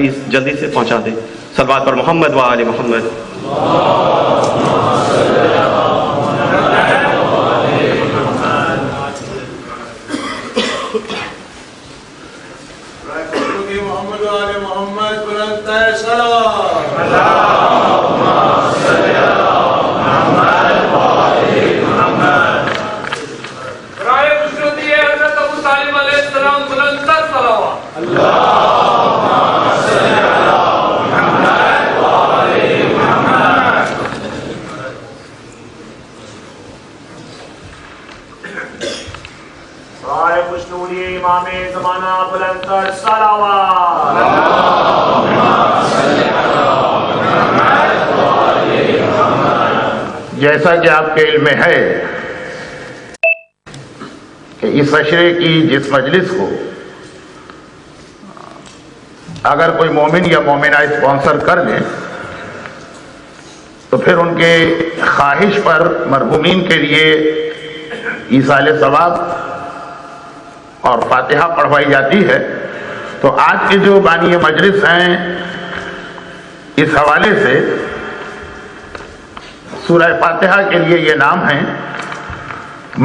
Please جلدی سے پہنچا دیں۔ صلوات پر محمد و آل محمد۔ امام زمانہ بلند تر صلوات۔ جیسا کہ آپ کے علم میں ہے کہ اس عشرے کی جس مجلس کو اگر کوئی مومن یا مومنہ اسپانسر کر لیں تو پھر ان کے خواہش پر مرحومین کے لیے ایصال ثواب اور فاتحہ پڑھوائی جاتی ہے۔ تو آج کے جو بانی مجلس ہیں اس حوالے سے سورہ فاتحہ کے لیے یہ نام ہیں: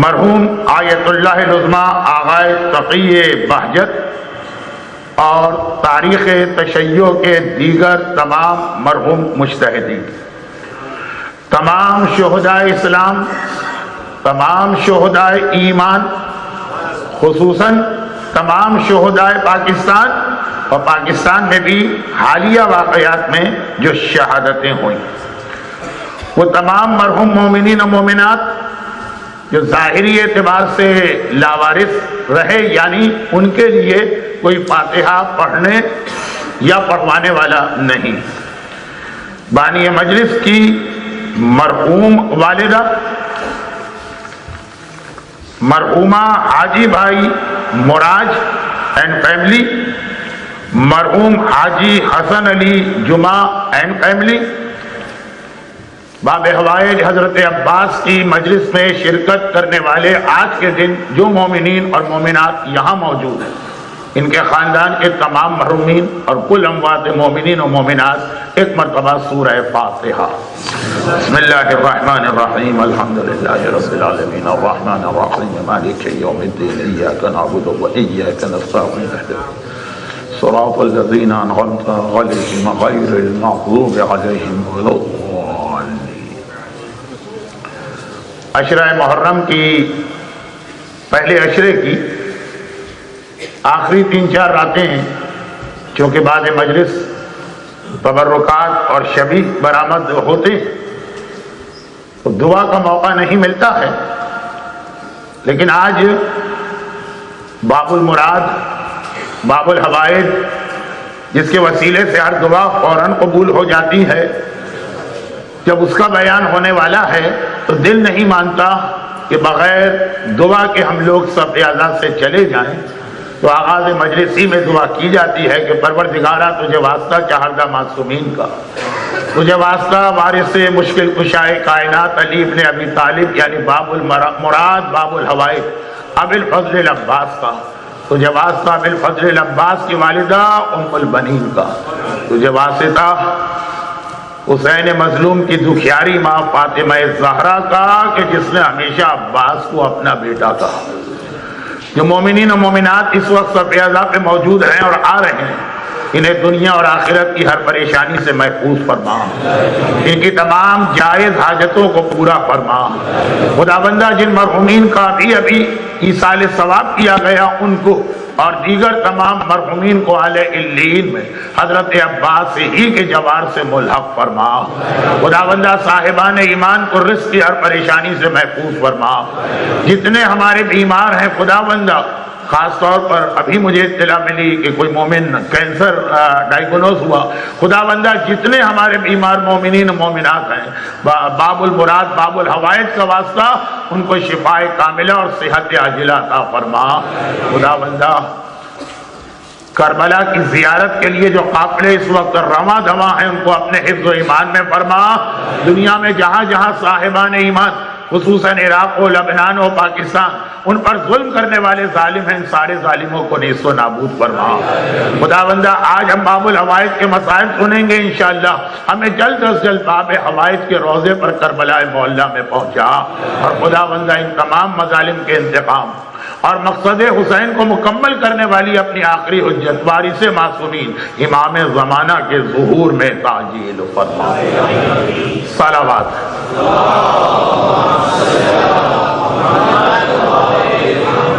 مرحوم آیت اللہ العظمیٰ آغائے تقی بہجت اور تاریخ تشیع کے دیگر تمام مرحوم مجتہدین، تمام شہدائے اسلام، تمام شہدائے ایمان، خصوصاً تمام شہدائے پاکستان اور پاکستان میں بھی حالیہ واقعات میں جو شہادتیں ہوئیں، وہ تمام مرحوم مومنین و مومنات جو ظاہری اعتبار سے لاوارث رہے، یعنی ان کے لیے کوئی فاتحہ پڑھنے یا پڑھوانے والا نہیں۔ بانی مجلس کی مرحوم والدہ مرحومہ حاجی بھائی مراج اینڈ فیملی، مرحوم حاجی حسن علی جمعہ اینڈ فیملی، باب حوائج حضرت عباس کی مجلس میں شرکت کرنے والے آج کے دن جو مومنین اور مومنات یہاں موجود ہیں، ان کے خاندان کے تمام محرومین اور کل اموات مومنین و مومنات ایک مرتبہ سورہ فاتحہ۔ بسم اللہ الرحمن الرحیم، الحمدللہ رب العالمین الرحمن الرحیم مالک یوم الدین، ایاک نعبد و ایاک نستعین، صراط الذین انعمت علیہم غیر المغضوب علیہم ولا الضالین۔ عشرہ محرم کی پہلے عشرے کی آخری 3-4 راتیں ہیں، چونکہ بعد مجلس تبرکات اور شبیہ برآمد ہوتے ہیں تو دعا کا موقع نہیں ملتا ہے، لیکن آج باب المراد، باب الحوائج، جس کے وسیلے سے ہر دعا فوراً قبول ہو جاتی ہے، جب اس کا بیان ہونے والا ہے تو دل نہیں مانتا کہ بغیر دعا کے ہم لوگ صف اعلیٰ سے چلے جائیں۔ تو آغاز مجلس ہی میں دعا کی جاتی ہے کہ پروردگارا تجھے واسطہ چہردہ معصومین کا، تجھے واسطہ وارث مشکل کشائے کائنات علی ابن ابی طالب یعنی باب المراد باب الحوائج ابی الفضل العباس کا، تجھے واسطہ ابی الفضل العباس کی والدہ ام البنین کا، تجھے واسطہ حسین مظلوم کی دکھیاری ماں فاطمہ زہرا کا کہ جس نے ہمیشہ عباس کو اپنا بیٹا کہا۔ جو مومنین و مومنات اس وقت صف اعلیٰ پہ موجود ہیں اور آ رہے ہیں، انہیں دنیا اور آخرت کی ہر پریشانی سے محفوظ فرما، ان کی تمام جائز حاجتوں کو پورا فرما۔ خداوندہ جن مرحومین کا ابھی ایصال ثواب کیا گیا ان کو اور دیگر تمام مرحومین کو اعلی علیین میں حضرت عباس ہی کے جوار سے ملحق فرما۔ خداوندہ صاحبان ایمان کو رزق کی ہر پریشانی سے محفوظ فرما۔ جتنے ہمارے بیمار ہیں خداوندہ، خاص طور پر ابھی مجھے اطلاع ملی کہ کوئی مومن کینسر ڈائیگنوز ہوا، خداوندہ جتنے ہمارے بیمار مومنین و مومنات ہیں باب المراد باب الحوائج کا واسطہ ان کو شفاء کاملہ اور صحت عاجلہ عطا فرما۔ خداوندہ کربلا کی زیارت کے لیے جو قافلے اس وقت رواں دواں ہیں ان کو اپنے حفظ و ایمان میں فرما۔ دنیا میں جہاں جہاں صاحبان ایمان خصوصاً عراق و لبنان و پاکستان، ان پر ظلم کرنے والے ظالم ہیں، ان سارے ظالموں کو نیست و نابود فرما۔ خداوندہ آج ہم باب الحوائج کے مسائل سنیں گے انشاءاللہ، ہمیں جلد از جلد باب حوائج کے روضے پر کربلا معلیٰ میں پہنچا، اور خداوندہ ان تمام مظالم کے انتقام اور مقصد حسین کو مکمل کرنے والی اپنی آخری حجت وارث معصومین امام زمانہ کے ظہور میں تعجیل فرما۔ صلوات۔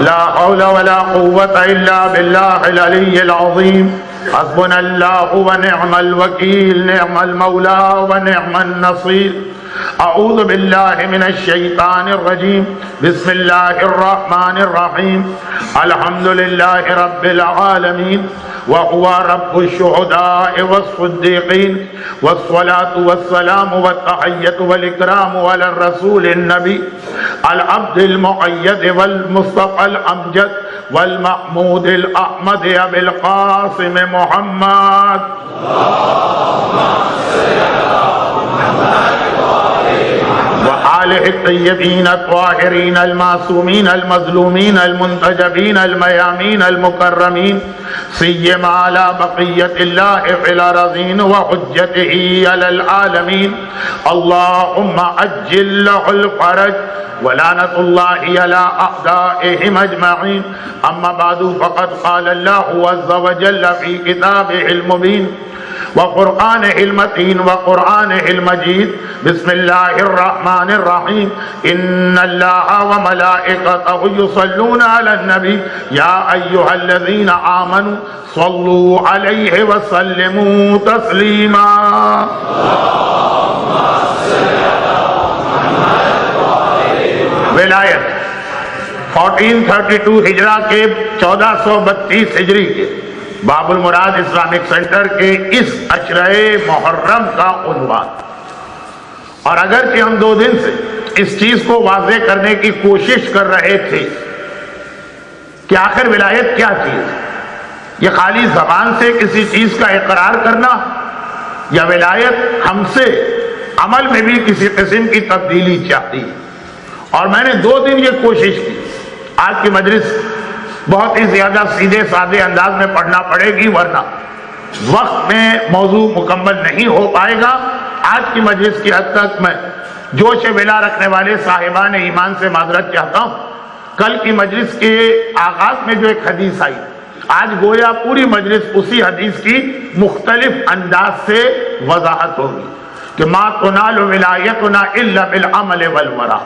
لا حول ولا قوة الا باللہ العلی العظیم، حسبنا اللہ ونعم الوکیل، نعم المولا ونعم النصیر۔ اعوذ باللہ من الشیطان الرجیم، بسم اللہ الرحمن الرحیم، الحمدللہ رب العالمین، وهو رب الشهداء والصديقين، والصلاة والسلام والتحية والإكرام على الرسول النبي العبد المؤيد والمصطفى الأمجد والمحمود الأحمد أبي القاسم محمد وآله الطيبين الطاهرين المعصومين المظلومين المنتجبين الميامين المكرمين، سيما على بقية الله في الأرضين وحجته على العالمين، اللهم عجل له الفرج ولعنة الله على أعدائهم أجمعين. أما بعد، فقد قال الله عز وجل في كتابه المبين وقرآنه المتين وقرآنه المجيد، بسم الله الرحمن الرحيم، إن الله وملائكته يصلون على النبي يا أيها الذين آمنوا صلوا عليه وسلموا تسليما۔ ولایت 1432 ہجرہ کے 1432 ہجری کے باب المراد اسلامک سینٹر کے اس عشرہ محرم کا عنوان، اور اگرچہ ہم 2 دن سے اس چیز کو واضح کرنے کی کوشش کر رہے تھے کہ آخر ولایت کیا چیز ہے، یہ خالی زبان سے کسی چیز کا اقرار کرنا، یا ولایت ہم سے عمل میں بھی کسی قسم کی تبدیلی چاہتی ہے۔ اور میں نے 2 دن یہ کوشش کی۔ آج کی مجلس بہت ہی زیادہ سیدھے سادے انداز میں پڑھنا پڑے گی، ورنہ وقت میں موضوع مکمل نہیں ہو پائے گا۔ آج کی مجلس کی حد تک میں جوش ولا رکھنے والے صاحبان ایمان سے معذرت چاہتا ہوں۔ کل کی مجلس کے آغاز میں جو ایک حدیث آئی، آج گویا پوری مجلس اسی حدیث کی مختلف انداز سے وضاحت ہوگی کہ ما تنال ولایتنا الا بالعمل والورع،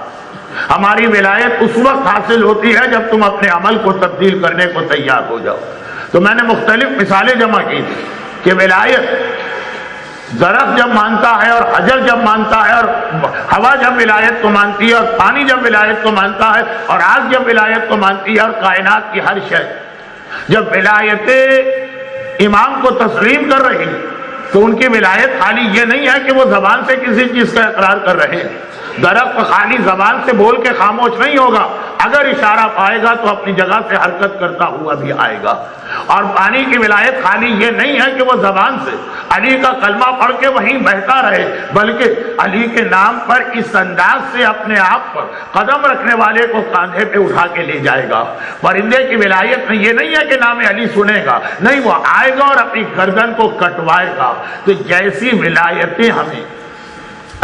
ہماری ولایت اس وقت حاصل ہوتی ہے جب تم اپنے عمل کو تبدیل کرنے کو تیار ہو جاؤ۔ تو میں نے مختلف مثالیں جمع کی تھی کہ ولایت درخت جب مانتا ہے، اور حجر جب مانتا ہے، اور ہوا جب ولایت کو مانتی ہے، اور پانی جب ولایت کو مانتا ہے، اور آگ جب ولایت کو مانتی ہے، اور کائنات کی ہر شے جب ولایت امام کو تسلیم کر رہی، تو ان کی ولایت خالی یہ نہیں ہے کہ وہ زبان سے کسی چیز کا اقرار کر رہے ہیں۔ درخت خالی زبان سے بول کے خاموش نہیں ہوگا، اگر اشارہ پائے گا تو اپنی جگہ سے حرکت کرتا ہوا بھی آئے گا۔ اور پانی کی ولایت خالی یہ نہیں ہے کہ وہ زبان سے علی کا کلمہ پڑھ کے وہیں بہتا رہے، بلکہ علی کے نام پر اس انداز سے اپنے آپ پر قدم رکھنے والے کو کاندھے پہ اٹھا کے لے جائے گا۔ پرندے کی ولایت میں یہ نہیں ہے کہ نام علی سنے گا، نہیں، وہ آئے گا اور اپنی گردن کو کٹوائے گا۔ تو جیسی ولایتیں ہمیں،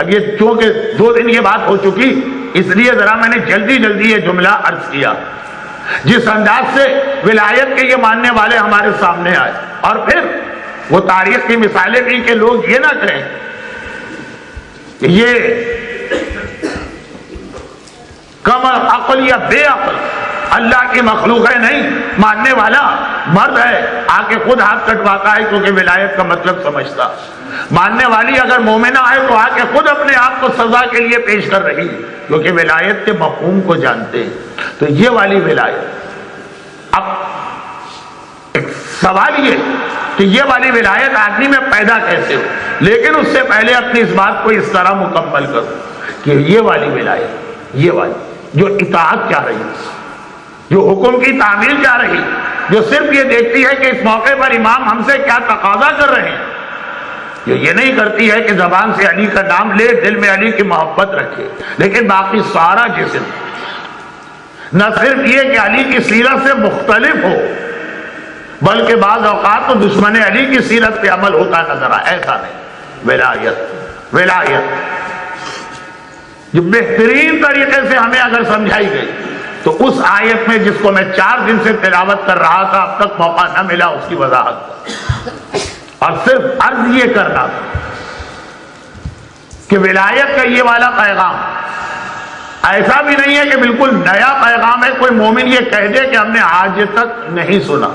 اب یہ چونکہ 2 دن یہ بات ہو چکی، اس لیے ذرا میں نے جلدی یہ جملہ عرض کیا، جس انداز سے ولایت کے یہ ماننے والے ہمارے سامنے آئے، اور پھر وہ تاریخ کی مثالیں بھی کہ لوگ یہ نہ کریں کہ یہ کم عقل یا بے عقل اللہ کی مخلوق ہے، نہیں، ماننے والا مرد ہے، آ کے خود ہاتھ کٹواتا ہے کیونکہ ولایت کا مطلب سمجھتا۔ ماننے والی اگر مومنہ ہے تو آ کے خود اپنے آپ کو سزا کے لیے پیش کر رہی ہے کیونکہ ولایت کے مفہوم کو جانتے ہیں۔ تو یہ والی ولایت، اب ایک سوال یہ کہ یہ والی ولایت آدمی میں پیدا کیسے ہو، لیکن اس سے پہلے اپنی اس بات کو اس طرح مکمل کرو کہ یہ والی ولایت، یہ والی جو اطاعت چاہ رہی، جو حکم کی تعمیل چاہ رہی، جو صرف یہ دیکھتی ہے کہ اس موقع پر امام ہم سے کیا تقاضا کر رہے ہیں، جو یہ نہیں کرتی ہے کہ زبان سے علی کا نام لے، دل میں علی کی محبت رکھے، لیکن باقی سارا جسم نہ صرف یہ کہ علی کی سیرت سے مختلف ہو، بلکہ بعض اوقات تو دشمن علی کی سیرت پہ عمل ہوتا نظر آئے، ایسا نہیں۔ ولایت جو بہترین طریقے سے ہمیں اگر سمجھائی گئی تو اس آیت میں جس کو میں 4 دن سے تلاوت کر رہا تھا، اب تک موقع نہ ملا اس کی وضاحت کا، اور صرف عرض یہ کرنا تھا کہ ولایت کا یہ والا پیغام ایسا بھی نہیں ہے کہ بالکل نیا پیغام ہے، کوئی مومن یہ کہہ دے کہ ہم نے آج تک نہیں سنا۔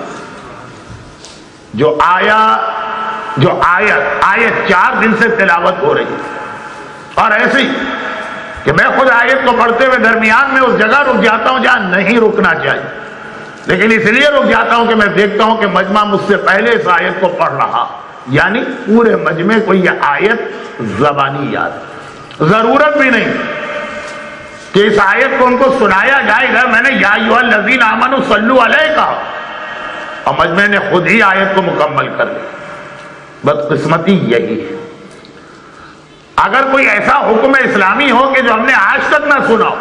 جو آیت 4 دن سے تلاوت ہو رہی ہے، اور ایسی کہ میں خود آیت کو پڑھتے ہوئے درمیان میں اس جگہ رک جاتا ہوں جہاں نہیں رکنا چاہیے، لیکن اس لیے رک جاتا ہوں کہ میں دیکھتا ہوں کہ مجمع مجھ سے پہلے اس آیت کو پڑھ رہا، یعنی پورے مجمع کو یہ آیت زبانی یاد، ضرورت بھی نہیں کہ اس آیت کو ان کو سنایا جائے گا۔ میں نے یا ایھا الذین آمنوا صلوا علیہ کہا اور مجمع نے خود ہی آیت کو مکمل کر لی۔ بدقسمتی یہی ہے، اگر کوئی ایسا حکم اسلامی ہو کہ جو ہم نے آج تک نہ سنا ہو،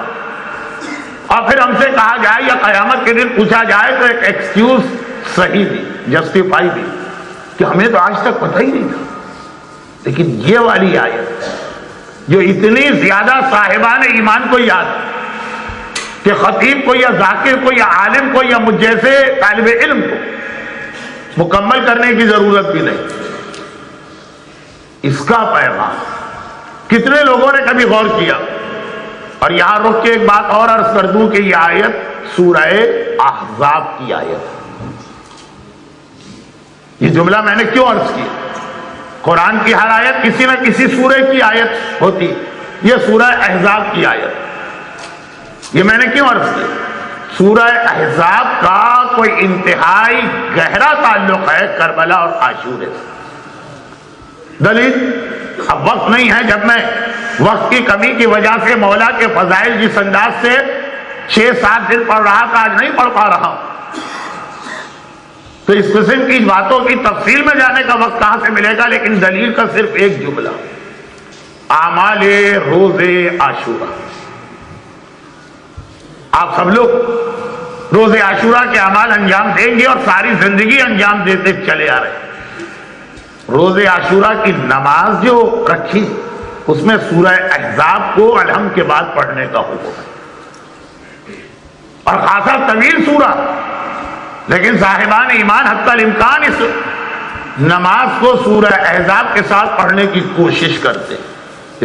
اور پھر ہم سے کہا جائے یا قیامت کے دن پوچھا جائے تو ایک ایکسکیوز صحیح بھی، جسٹیفائی بھی، کہ ہمیں تو آج تک پتہ ہی نہیں تھا۔ لیکن یہ والی آیت جو اتنی زیادہ صاحبان ایمان کو یاد کہ خطیب کو یا ذاکر کو یا عالم کو یا مجھ جیسے طالب علم کو مکمل کرنے کی ضرورت بھی نہیں، اس کا پیغام کتنے لوگوں نے کبھی غور کیا؟ اور یہاں رک کے ایک بات اور عرض کر دوں کہ یہ آیت سورہ احزاب کی آیت ہے۔ یہ جملہ میں نے کیوں عرض کیا؟ قرآن کی ہر آیت کسی نہ کسی سورہ کی آیت ہوتی، یہ سورہ احزاب کی آیت، یہ میں نے کیوں عرض کیا؟ سورہ احزاب کا کوئی انتہائی گہرا تعلق ہے کربلا اور عاشورے سے۔ دلیل اب وقت نہیں ہے، جب میں وقت کی کمی کی وجہ سے مولا کے فضائل جس انداز سے 6-7 دن پڑھ رہا تھا آج نہیں پڑھ پا رہا ہوں، تو اس قسم کی باتوں کی تفصیل میں جانے کا وقت کہاں سے ملے گا؟ لیکن دلیل کا صرف ایک جملہ، اعمال روز عاشورہ۔ آپ سب لوگ روز عاشورہ کے اعمال انجام دیں گے اور ساری زندگی انجام دیتے چلے آ رہے ہیں۔ روز عاشورہ کی نماز جو رکھی اس میں سورہ احزاب کو الحمد کے بعد پڑھنے کا حکم ہے، اور خاصا طویل سورہ، لیکن صاحبان ایمان حتی الامکان اس نماز کو سورہ احزاب کے ساتھ پڑھنے کی کوشش کرتے ہیں۔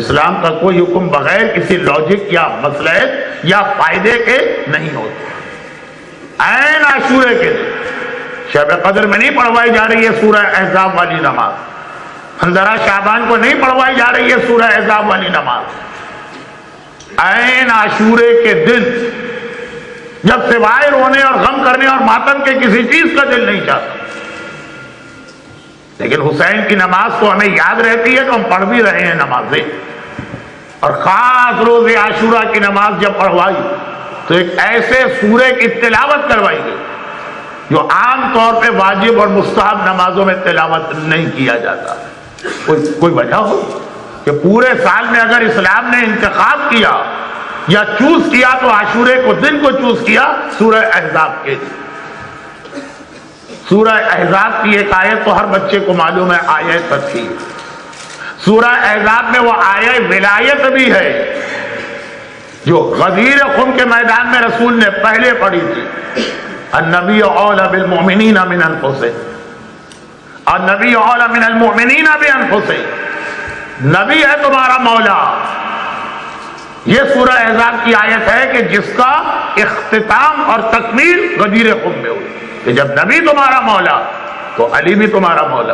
اسلام کا کوئی حکم بغیر کسی لاجک یا مصلحت یا فائدے کے نہیں ہوتا۔ عین عاشورے کے دن شب قدر میں نہیں پڑھوائی جا رہی ہے سورہ احزاب والی نماز، 15 شعبان کو نہیں پڑھوائی جا رہی ہے سورہ احزاب والی نماز۔ عین عاشورے کے دن جب سوائے رونے اور غم کرنے اور ماتم کے کسی چیز کا دل نہیں چاہتا، لیکن حسین کی نماز تو ہمیں یاد رہتی ہے تو ہم پڑھ بھی رہے ہیں نمازیں، اور خاص روز عاشورہ کی نماز جب پڑھوائی تو ایک ایسے سورے کی تلاوت کروائی گئی جو عام طور پہ واجب اور مستحب نمازوں میں تلاوت نہیں کیا جاتا۔ کوئی وجہ ہو کہ پورے سال میں اگر اسلام نے انتخاب کیا یا چوز کیا تو عاشورے کو دن کو چوز کیا سورہ احزاب کے دن۔ سورہ احزاب کی ایک آیت تو ہر بچے کو معلوم ہے، آیت تطہیر۔ سورہ احزاب میں وہ آیت ولایت بھی ہے جو غدیر خم کے میدان میں رسول نے پہلے پڑھی تھی۔ النبی اولی بالمؤمنین من انفسہم، النبی اولی من المؤمنین بانفسہم، نبی ہے تمہارا مولا۔ یہ سورہ احزاب کی آیت ہے کہ جس کا اختتام اور تکمیل غدیر خم میں ہوئی کہ جب نبی تمہارا مولا تو علی بھی تمہارا مولا۔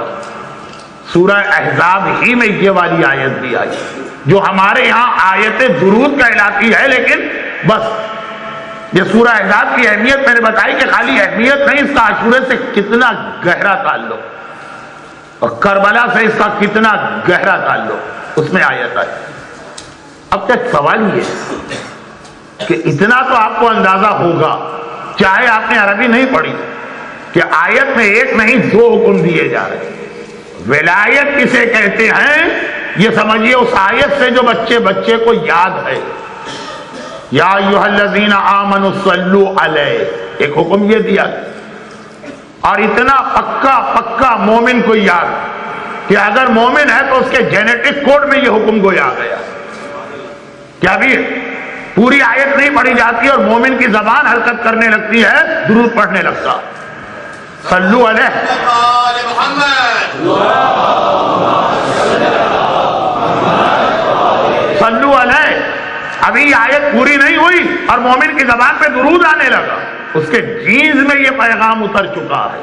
سورہ احزاب ہی میں یہ والی آیت بھی آئی جو ہمارے یہاں آیت درود کا علاقی ہے، لیکن بس یہ سورہ احزاب کی اہمیت میں نے بتائی کہ خالی اہمیت نہیں، اس کا عاشورے سے کتنا گہرا تعلق اور کربلا سے اس کا کتنا گہرا تعلق اس میں آیت آئی۔ اب تک سوال یہ ہے کہ اتنا تو آپ کو اندازہ ہوگا چاہے آپ نے عربی نہیں پڑھی کہ آیت میں ایک نہیں 2 حکم دیے جا رہے ہیں۔ ولایت کسے کہتے ہیں یہ سمجھیے اس آیت سے جو بچے کو یاد ہے، یا ایھا الذین آمنوا صلوا علیہ، ایک حکم یہ دیا، اور اتنا پکا مومن کو یاد کہ اگر مومن ہے تو اس کے جینیٹک کوڈ میں یہ حکم گویا آ گیا کہ ابھی پوری آیت نہیں پڑھی جاتی اور مومن کی زبان حرکت کرنے لگتی ہے، درود پڑھنے لگتا، صلو علیہ، صلو علیہ۔ ابھی یہ آیت پوری نہیں ہوئی اور مومن کی زبان پہ درود آنے لگا، اس کے جینز میں یہ پیغام اتر چکا ہے۔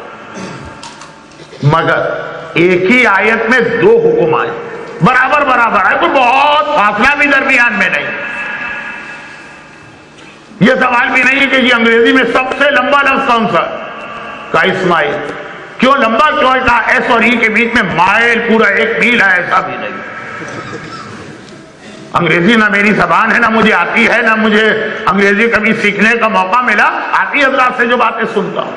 مگر ایک ہی آیت میں دو حکم آئے، برابر ہے، کوئی بہت فاصلہ بھی درمیان میں نہیں۔ یہ سوال بھی نہیں کہ یہ انگریزی میں سب سے لمبا لفظ کون سا کا اسماعیل، کیوں لمبا کیوں ہے؟ ایس اور ای کے بیچ میں مائل پورا 1 میل ہے، ایسا بھی نہیں۔ انگریزی نہ میری زبان ہے، نہ مجھے آتی ہے، نہ مجھے انگریزی کبھی سیکھنے کا موقع ملا، آتی حضرات سے جو باتیں سنتا ہوں۔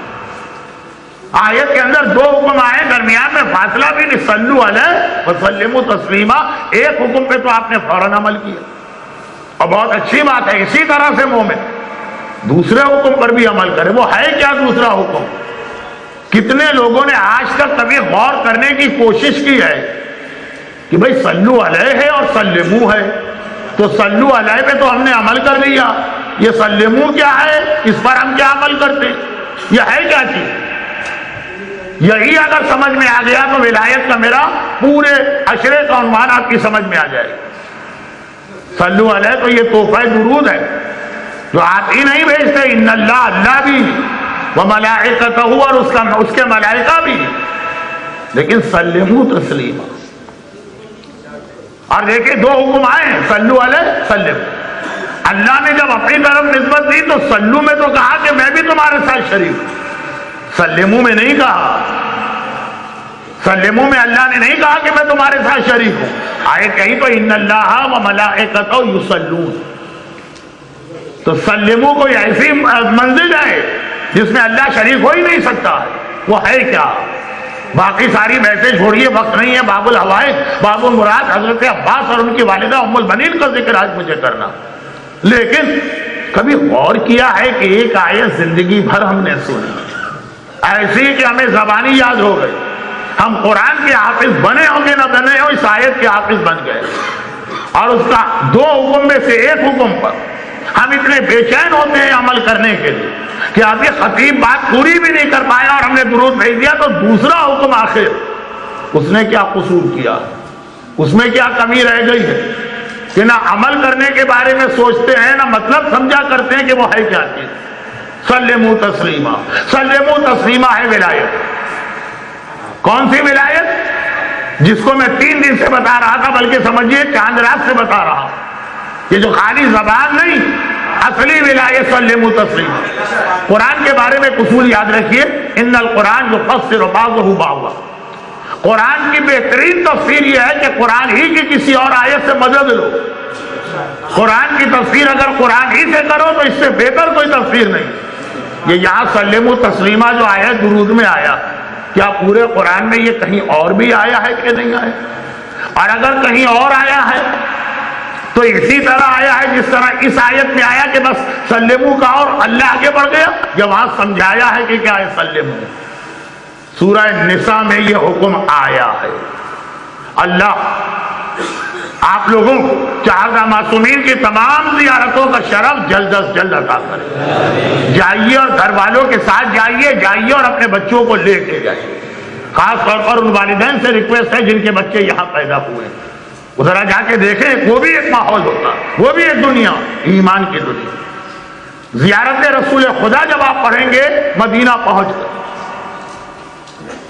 آیت کے اندر دو حکم آئے، درمیان میں فاصلہ بھی نہیں، صلو علیہ وسلموا تسلیما، ایک حکم پہ تو آپ نے فوراً عمل کیا اور بہت اچھی بات ہے۔ اسی طرح سے مومن دوسرے حکم پر بھی عمل کرے۔ وہ ہے کیا دوسرا حکم؟ کتنے لوگوں نے آج تک کبھی غور کرنے کی کوشش کی ہے کہ بھئی صلو علیہ ہے اور سلمو ہے، تو صلو علیہ پہ تو ہم نے عمل کر لیا، یہ سلمو کیا ہے، اس پر ہم کیا عمل کرتے، یہ ہے کیا چیز؟ یہی اگر سمجھ میں آ گیا تو ولایت کا میرا پورے عشرے کا عنوان آپ کی سمجھ میں آ جائے گا۔ صلو علیہ تو یہ تحفہ درود ہے جو آپ ہی نہیں بھیجتے، ان اللہ بھی وملائکتہ، اور اس کے ملائکہ بھی، لیکن سلموا تسلیما۔ اور دیکھیں دو حکم آئے ہیں، صلو علیہ سلم۔ اللہ نے جب اپنی طرف نسبت دی تو صلو میں تو کہا کہ میں بھی تمہارے ساتھ شریک ہوں، سلمو میں نہیں کہا۔ سلمو میں اللہ نے نہیں کہا کہ میں تمہارے ساتھ شریک ہوں، آئے کہیں تو ان اللہ وملائکتہ یصلون، تو سلمو کوئی ایسی منزل ہے جس میں اللہ شریک ہو ہی نہیں سکتا ہے، وہ ہے کیا؟ باقی ساری بحثیں چھوڑیے، وقت نہیں ہے۔ باب الحوائج، باب المراد حضرت عباس اور ان کی والدہ ام المنین کا ذکر آج مجھے کرنا، لیکن کبھی غور کیا ہے کہ ایک آیت زندگی بھر ہم نے سنی ایسی کہ ہمیں زبانی یاد ہو گئی، ہم قرآن کے حافظ بنے ہوں گے نہ بنے ہوں، اس آیت کے حافظ بن گئے، اور اس کا دو حکم میں سے ایک حکم پر ہم اتنے بے چین ہوتے ہیں عمل کرنے کے لیے کہ اب یہ خطیب بات پوری بھی نہیں کر پایا اور ہم نے درود بھیج دیا، تو دوسرا حکم آخر اس نے کیا قصور کیا، اس میں کیا کمی رہ گئی ہے کہ نہ عمل کرنے کے بارے میں سوچتے ہیں، نہ مطلب سمجھا کرتے ہیں کہ وہ ہے کیا چیز۔ سلموا تسلیما، سلموا تسلیما ہے ولایت۔ کون سی ولایت؟ جس کو میں 3 دن سے بتا رہا تھا، بلکہ سمجھیے چاند رات سے بتا رہا ہوں، یہ جو خالی زبان نہیں، اصلی ولایت سلموا تسلیما۔ قرآن کے بارے میں اصول یاد رکھیے، ان القرآن یفسر بعضہ بعضا، قرآن کی بہترین تفسیر یہ ہے کہ قرآن ہی کی کسی اور آیت سے مدد لو۔ قرآن کی تفسیر اگر قرآن ہی سے کرو تو اس سے بہتر کوئی تفسیر نہیں۔ یہ یہاں سلموا تسلیما جو آیا درود میں آیا، کیا پورے قرآن میں یہ کہیں اور بھی آیا ہے کہ نہیں آیا؟ اور اگر کہیں اور آیا ہے تو اسی طرح آیا ہے جس طرح اس آیت میں آیا کہ بس سلموا کا اور اللہ آگے بڑھ گیا، یا وہاں سمجھایا ہے کہ کیا ہے سلموا؟ سورہ نساء میں یہ حکم آیا ہے۔ اللہ آپ لوگوں کو 4 معصومین کی تمام زیارتوں کا شرف جلد از جلد عطا کرے۔ جائیے اور گھر والوں کے ساتھ جائیے اور اپنے بچوں کو لے کے جائیے۔ خاص طور پر ان والدین سے ریکویسٹ ہے جن کے بچے یہاں پیدا ہوئے، ذرا جا کے دیکھیں، وہ بھی ایک ماحول ہوتا، وہ بھی ایک دنیا، ایمان کی دنیا۔ زیارت رسول خدا جب آپ پڑھیں گے مدینہ پہنچ کر،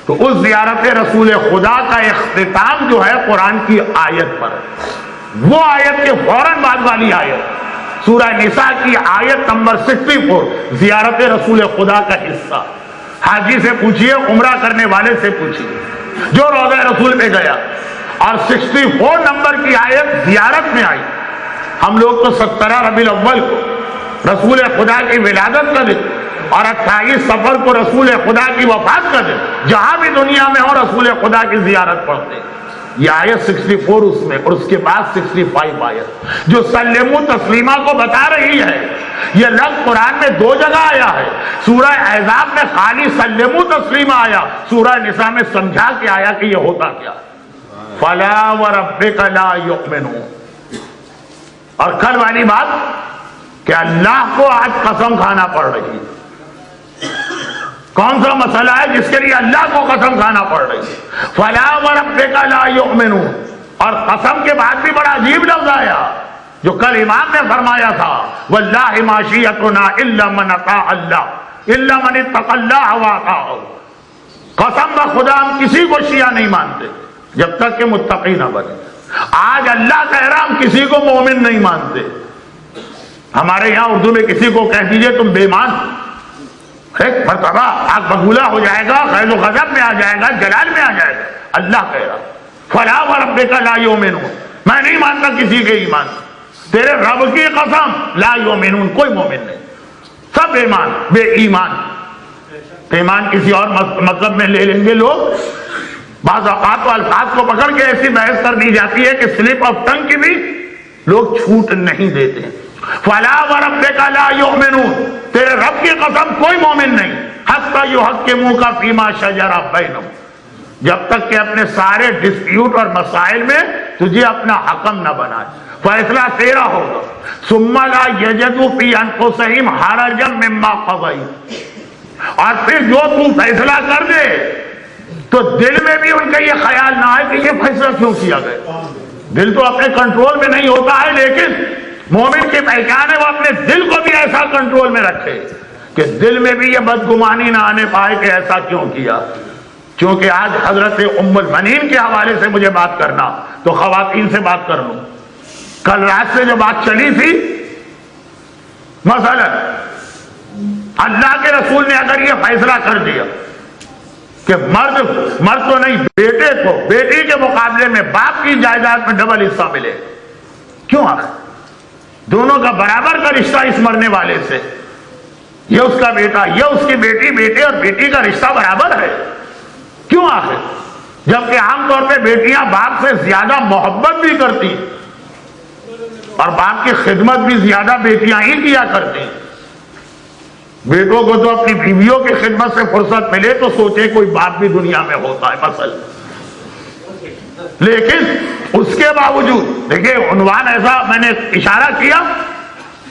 تو اس زیارت رسول خدا کا اختتام جو ہے قرآن کی آیت پر، وہ آیت کے فوراً بعد والی آیت سورہ نساء کی آیت نمبر 64، زیارت رسول خدا کا حصہ۔ حاجی سے پوچھئے، عمرہ کرنے والے سے پوچھئے جو روضہ رسول پہ گیا، اور 64 نمبر کی آیت زیارت میں آئی۔ ہم لوگ تو 17 ربیع الاول کو رسول خدا کی ولادت کا ذکر اور 28 سفر کو رسول خدا کی وفات کا دن، جہاں بھی دنیا میں ہو رسول خدا کی زیارت پڑھتے ہیں۔ یہ آیت 64 اس میں، اور اس کے بعد 65 آیت جو سلموا تسلیما کو بتا رہی ہے۔ یہ لفظ قرآن میں 2 جگہ آیا ہے، سورہ احزاب میں خالی سلموا تسلیما آیا، سورہ نساء میں سمجھا کے آیا کہ یہ ہوتا کیا۔ فلا وربک لا یؤمنون، اور کل والی بات کہ اللہ کو آج قسم کھانا پڑ رہی ہے۔ کون سا مسئلہ ہے جس کے لیے اللہ کو قسم کھانا پڑ رہی ہے؟ فلا وربک لا یؤمنون، اور قسم کے بعد بھی بڑا عجیب لفظ آیا جو کل امام نے فرمایا تھا، واللہ ما شیعتنا الا من اطاع اللہ الا من اتقى اللہ واطاعہ۔ قسم بخدا ہم کسی کو شیعہ نہیں مانتے جب تک کہ متقی نہ بنے۔ آج اللہ کہہ رہا ہم کسی کو مومن نہیں مانتے۔ ہمارے یہاں اردو میں کسی کو کہہ دیجئے تم بے ایمان، ایک مرتبہ آگ بگولا ہو جائے گا، غیظ و غضب میں آ جائے گا، جلال میں آ جائے گا۔ اللہ کہہ رہا فلا وربک لا یؤمنون، میں نہیں مانتا کسی کے ایمان، تیرے رب کی قسم لا یؤمنون، کوئی مومن نہیں، سب ایمان بے ایمان۔ ایمان کسی اور مطلب میں لے لیں گے لوگ، بعض اوقات تو الفاظ کو پکڑ کے ایسی بحث کر دی جاتی ہے کہ سلپ آف ٹنگ کی بھی لوگ چھوٹ نہیں دیتے۔ فلا وربک لا یؤمنون، تیرے رب کی قسم کوئی مومن نہیں، حتی یحکموک فیما شجر بینہم، جب تک کہ اپنے سارے ڈسپیوٹ اور مسائل میں تجھے اپنا حکم نہ بنائے، فیصلہ تیرا ہوگا۔ ثم لا یجدوا فی انفسہم حرجا مما قضیت، اور پھر جو تو فیصلہ کر دے تو دل میں بھی ان کا یہ خیال نہ آئے کہ یہ فیصلہ کیوں کیا گیا۔ دل تو اپنے کنٹرول میں نہیں ہوتا ہے، لیکن مومن کی پہچان ہے وہ اپنے دل کو بھی ایسا کنٹرول میں رکھے کہ دل میں بھی یہ بدگمانی نہ آنے پائے کہ ایسا کیوں کیا۔ چونکہ آج حضرت ام المؤمنین کے حوالے سے مجھے بات کرنا تو خواتین سے بات کر لوں۔ کل رات سے جو بات چلی تھی، مثلا اللہ کے رسول نے اگر یہ فیصلہ کر دیا کہ مرد تو نہیں، بیٹے کو بیٹی کے مقابلے میں باپ کی جائیداد میں ڈبل حصہ ملے، کیوں آخر دونوں کا برابر کا رشتہ اس مرنے والے سے، یہ اس کا بیٹا یہ اس کی بیٹی، بیٹے اور بیٹی کا رشتہ برابر ہے، کیوں آخر؟ جبکہ عام طور پہ بیٹیاں باپ سے زیادہ محبت بھی کرتی ہیں اور باپ کی خدمت بھی زیادہ بیٹیاں ہی کیا کرتی ہیں۔ بیٹوں کو تو اپنی بیویوں کی خدمت سے فرصت ملے تو سوچے کوئی باپ بھی دنیا میں ہوتا ہے مثلا، لیکن اس کے باوجود دیکھیں عنوان ایسا میں نے اشارہ کیا،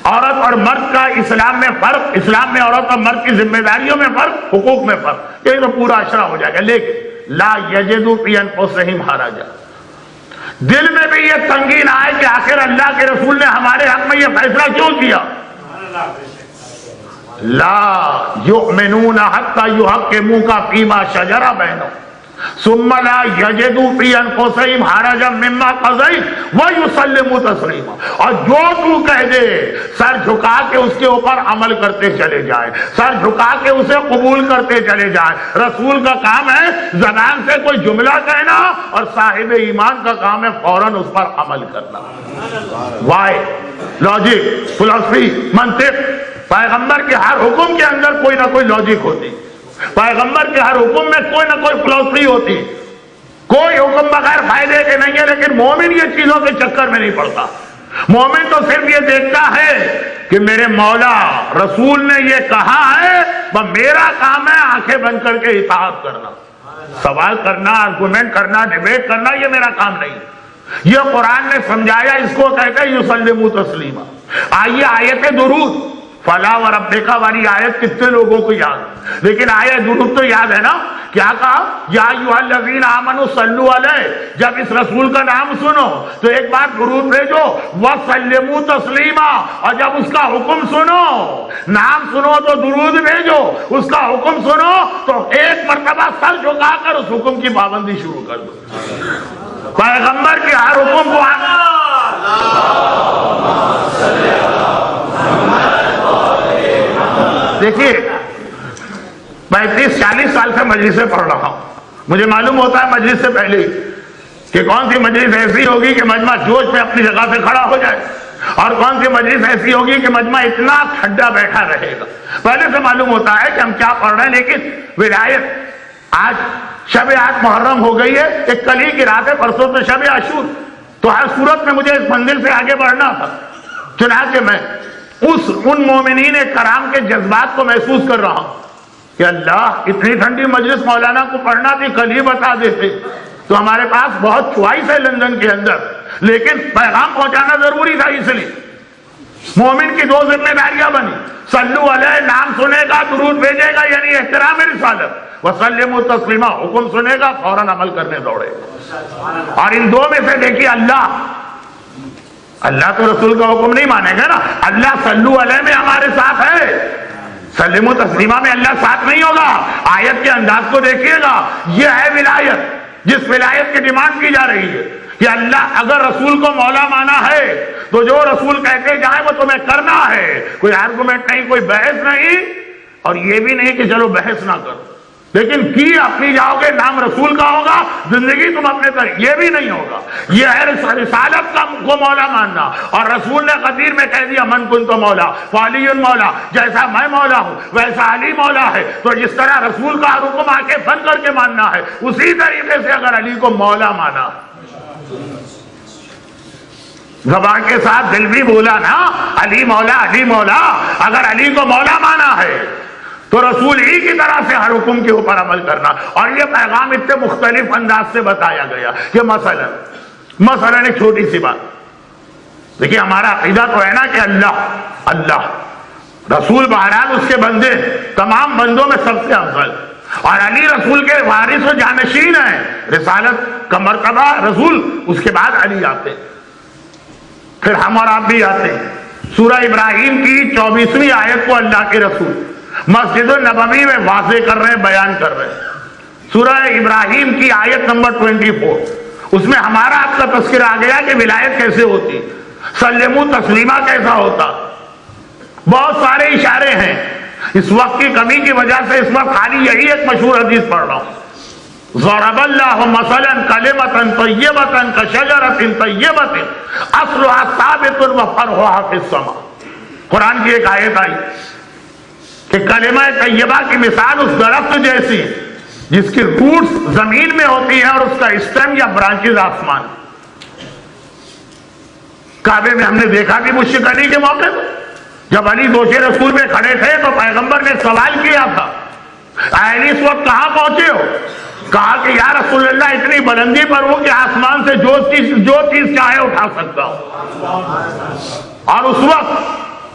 عورت اور مرد کا اسلام میں فرق، اسلام میں عورت اور مرد کی ذمہ داریوں میں فرق، حقوق میں فرق، یہ تو پورا اشرا ہو جائے گا۔ لیکن لا یجدوا فی انفسہم حرجا، دل میں بھی یہ تنگی نہ آئے کہ آخر اللہ کے رسول نے ہمارے حق میں یہ فیصلہ کیوں کیا۔ لا یؤمنون حتی یحکموک فیما شجر بینہم ثم لا یجدوا فی انفسہم حرجا مما قضیت ویسلموا تسلیما، اور جو تو کہہ دے سر جھکا کے اس کے اوپر عمل کرتے چلے جائے، سر جھکا کے اسے قبول کرتے چلے جائے۔ رسول کا کام ہے زبان سے کوئی جملہ کہنا اور صاحب ایمان کا کام ہے فوراً اس پر عمل کرنا۔ وائی لاجک، فلسفی، منطق، پیغمبر کے ہر حکم کے اندر کوئی نہ کوئی لاجک ہوتی، پیغمبر کے ہر حکم میں کوئی نہ کوئی فلسفی ہوتی، کوئی حکم بغیر فائدے کے نہیں ہے۔ لیکن مومن یہ چیزوں کے چکر میں نہیں پڑتا، مومن تو صرف یہ دیکھتا ہے کہ میرے مولا رسول نے یہ کہا ہے، بس میرا کام ہے آنکھیں بند کر کے اطاعت کرنا، سوال کرنا، آرگومنٹ کرنا، ڈیبیٹ کرنا یہ میرا کام نہیں۔ یہ قرآن نے سمجھایا، اس کو کہتے ہیں یسلموا تسلیما۔ آئیے آیت درود، فلا وربک والی آیت کتنے لوگوں کو یاد، لیکن آیت درود تو یاد ہے نا؟ کیا کہا؟ یا ایھا الذین آمنوا صلوا علیہ، جب اس رسول کا نام سنو تو ایک بار درود بھیجو، وسلموا تسلیما، اور جب اس کا حکم سنو، نام سنو تو درود بھیجو، اس کا حکم سنو تو ایک مرتبہ سر جھکا کر اس حکم کی پابندی شروع کر دو۔ پیغمبر کے ہر حکم کو دیکھیے، میں 30-40 سال سے مجلس سے پڑھ رہا ہوں، مجھے معلوم ہوتا ہے مجلس سے پہلے کہ کون سی مجلس ایسی ہوگی کہ مجمع جوش میں اپنی جگہ سے کھڑا ہو جائے، اور کون سی مجلس ایسی ہوگی کہ مجمع اتنا ٹھنڈا بیٹھا رہے گا؟ پہلے سے معلوم ہوتا ہے کہ ہم کیا پڑھ رہے ہیں، لیکن ولایت آج شب 8 محرم ہو گئی ہے، ایک کل ہی کی رات ہے، پرسوں تو شب عاشور، تو ہر صورت میں مجھے اس منزل سے آگے بڑھنا تھا۔ چنانچہ میں ان مومنین کرام کے جذبات کو محسوس کر رہا ہوں کہ اللہ اتنی ٹھنڈی مجلس مولانا کو پڑھنا تھی، کل ہی بتا دیتے تو ہمارے پاس بہت چوائس ہے لندن کے اندر، لیکن پیغام پہنچانا ضروری تھا۔ اس لیے مومن کی 2 ذمہ داریاں بنی، صلو علیہ، نام سنے گا درود بھیجے گا یعنی احترام رسالت، وسلموا تسلیما، حکم سنے گا فوراً عمل کرنے دوڑے گا۔ اور ان 2 میں سے دیکھیے اللہ تو رسول کا حکم نہیں مانے گا نا، اللہ صلو علیہ میں ہمارے ساتھ ہے، سلموا تسلیما میں اللہ ساتھ نہیں ہوگا۔ آیت کے انداز کو دیکھیے گا، یہ ہے ولایت، جس ولایت کی ڈیمانڈ کی جا رہی ہے کہ اللہ اگر رسول کو مولا مانا ہے تو جو رسول کہتے جائیں وہ تمہیں کرنا ہے، کوئی آرگومنٹ نہیں، کوئی بحث نہیں، اور یہ بھی نہیں کہ چلو بحث نہ کرو، لیکن کی اپنی جاؤ گے، نام رسول کا ہوگا، زندگی تم اپنے طرح، یہ بھی نہیں ہوگا۔ یہ ہے رسالت کو مولا ماننا، اور رسول نے قدیر میں کہہ دیا من کنت مولا فعلی مولا، جیسا میں مولا ہوں ویسا علی مولا ہے، تو جس طرح رسول کا حکم آ کے بن کر کے ماننا ہے، اسی طریقے سے اگر علی کو مولا مانا، زبان کے ساتھ دل بھی بولا نا علی مولا علی مولا، اگر علی کو مولا مانا ہے تو رسول ہی کی طرح سے ہر حکم کے اوپر عمل کرنا۔ اور یہ پیغام اتنے مختلف انداز سے بتایا گیا کہ مثلا ایک چھوٹی سی بات دیکھیے، ہمارا عقیدہ تو ہے نا کہ اللہ رسول بہرحال اس کے بندے تمام بندوں میں سب سے افضل، اور علی رسول کے وارث و جانشین ہیں، رسالت کا مرتبہ رسول، اس کے بعد علی آتے، پھر ہم اور آپ بھی آتے ہیں۔ سورہ ابراہیم کی 24ویں آیت کو اللہ کے رسول مسجد النبوی میں واضح کر رہے ہیں، بیان کر رہے ہیں۔ سورہ ابراہیم کی آیت نمبر 24، اس میں ہمارا آپ کا تذکرہ آ گیا کہ ولایت کیسے ہوتی، سلموا تسلیما کیسا ہوتا، بہت سارے اشارے ہیں۔ اس وقت کی کمی کی وجہ سے اس وقت خالی یہی ایک مشہور حدیث پڑھ رہا ہوں، ضرب اللہ مثلا کلمۃ طیبۃ کشجرۃ طیبۃ اصلها ثابت وفرعها فی السماء۔ قرآن کی ایک آیت آئی کہ کلمہ طیبہ کی مثال اس درخت جیسی جس کی روٹس زمین میں ہوتی ہیں اور اس کا اسٹیم یا برانچز آسمان۔ کعبے میں ہم نے دیکھا کہ مشرک علی کے موقع پر جب علی دوشے رسول میں کھڑے تھے تو پیغمبر نے سوال کیا تھا، اے علی اس وقت کہاں پہنچے ہو؟ کہا کہ یا رسول اللہ اتنی بلندی پر ہوں کہ آسمان سے جو چیز چاہے اٹھا سکتا ہوں۔ اور اس وقت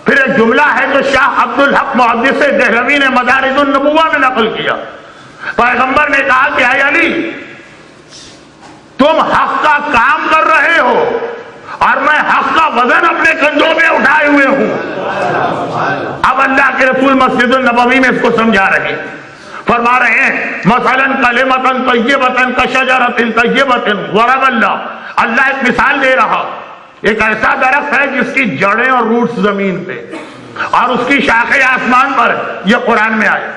پھر ایک جملہ ہے جو شاہ عبدالحق محدث دہلوی نے مدارج النبوہ میں نقل کیا، پیغمبر نے کہا کہ اے علی تم حق کا کام کر رہے ہو اور میں حق کا وزن اپنے کندھوں میں اٹھائے ہوئے ہوں۔ اب اللہ کے رسول مسجد النبوی میں اس کو سمجھا رہے ہیں، فرما رہے ہیں مثلا کلمۃ طیبۃ کشجرۃ طیبۃ ضرب اللہ ایک مثال دے رہا، ایک ایسا درخت ہے جس کی جڑیں اور روٹس زمین پہ اور اس کی شاخیں آسمان پر، یہ قرآن میں آئے۔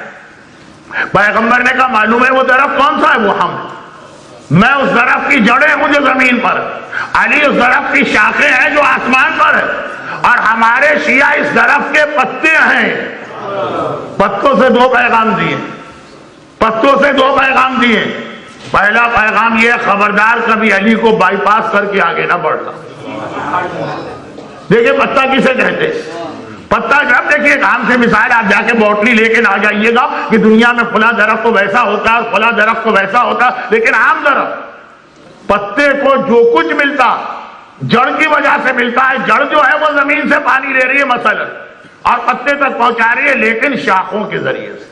پیغمبر نے کہا معلوم ہے وہ درخت کون سا ہے؟ وہ ہم، میں اس درخت کی جڑیں ہوں جو زمین پر، علی اس درخت کی شاخیں ہیں جو آسمان پر ہے، اور ہمارے شیعہ اس درخت کے پتے ہیں۔ پتوں سے 2 پیغام دیے، پتوں سے 2 پیغام دیے۔ پہلا پیغام یہ، خبردار کبھی علی کو بائی پاس کر کے آگے نہ بڑھنا۔ دیکھیں پتا کسے کہتے، پتا جب دیکھیے کام سے مثال، آپ جا کے بوٹلی لے کے نہ جائیے گا کہ دنیا میں فلاں درخت تو ویسا ہوتا ہے اور فلاں درخت تو ویسا ہوتا ہے، لیکن عام درخت پتے کو جو کچھ ملتا جڑ کی وجہ سے ملتا ہے، جڑ جو ہے وہ زمین سے پانی لے رہی ہے مثلا اور پتے تک پہنچا رہی ہے، لیکن شاخوں کے ذریعے سے۔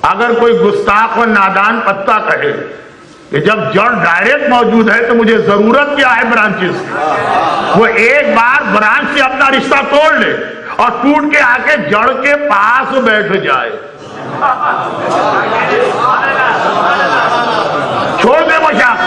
اگر کوئی گستاخ و نادان پتا کہے کہ جب جڑ ڈائریکٹ موجود ہے تو مجھے ضرورت کیا ہے برانچز کی، وہ ایک بار برانچ سے اپنا رشتہ توڑ لے اور ٹوٹ کے آ کے جڑ کے پاس بیٹھ جائے، چھوڑ دے وہ شاخ۔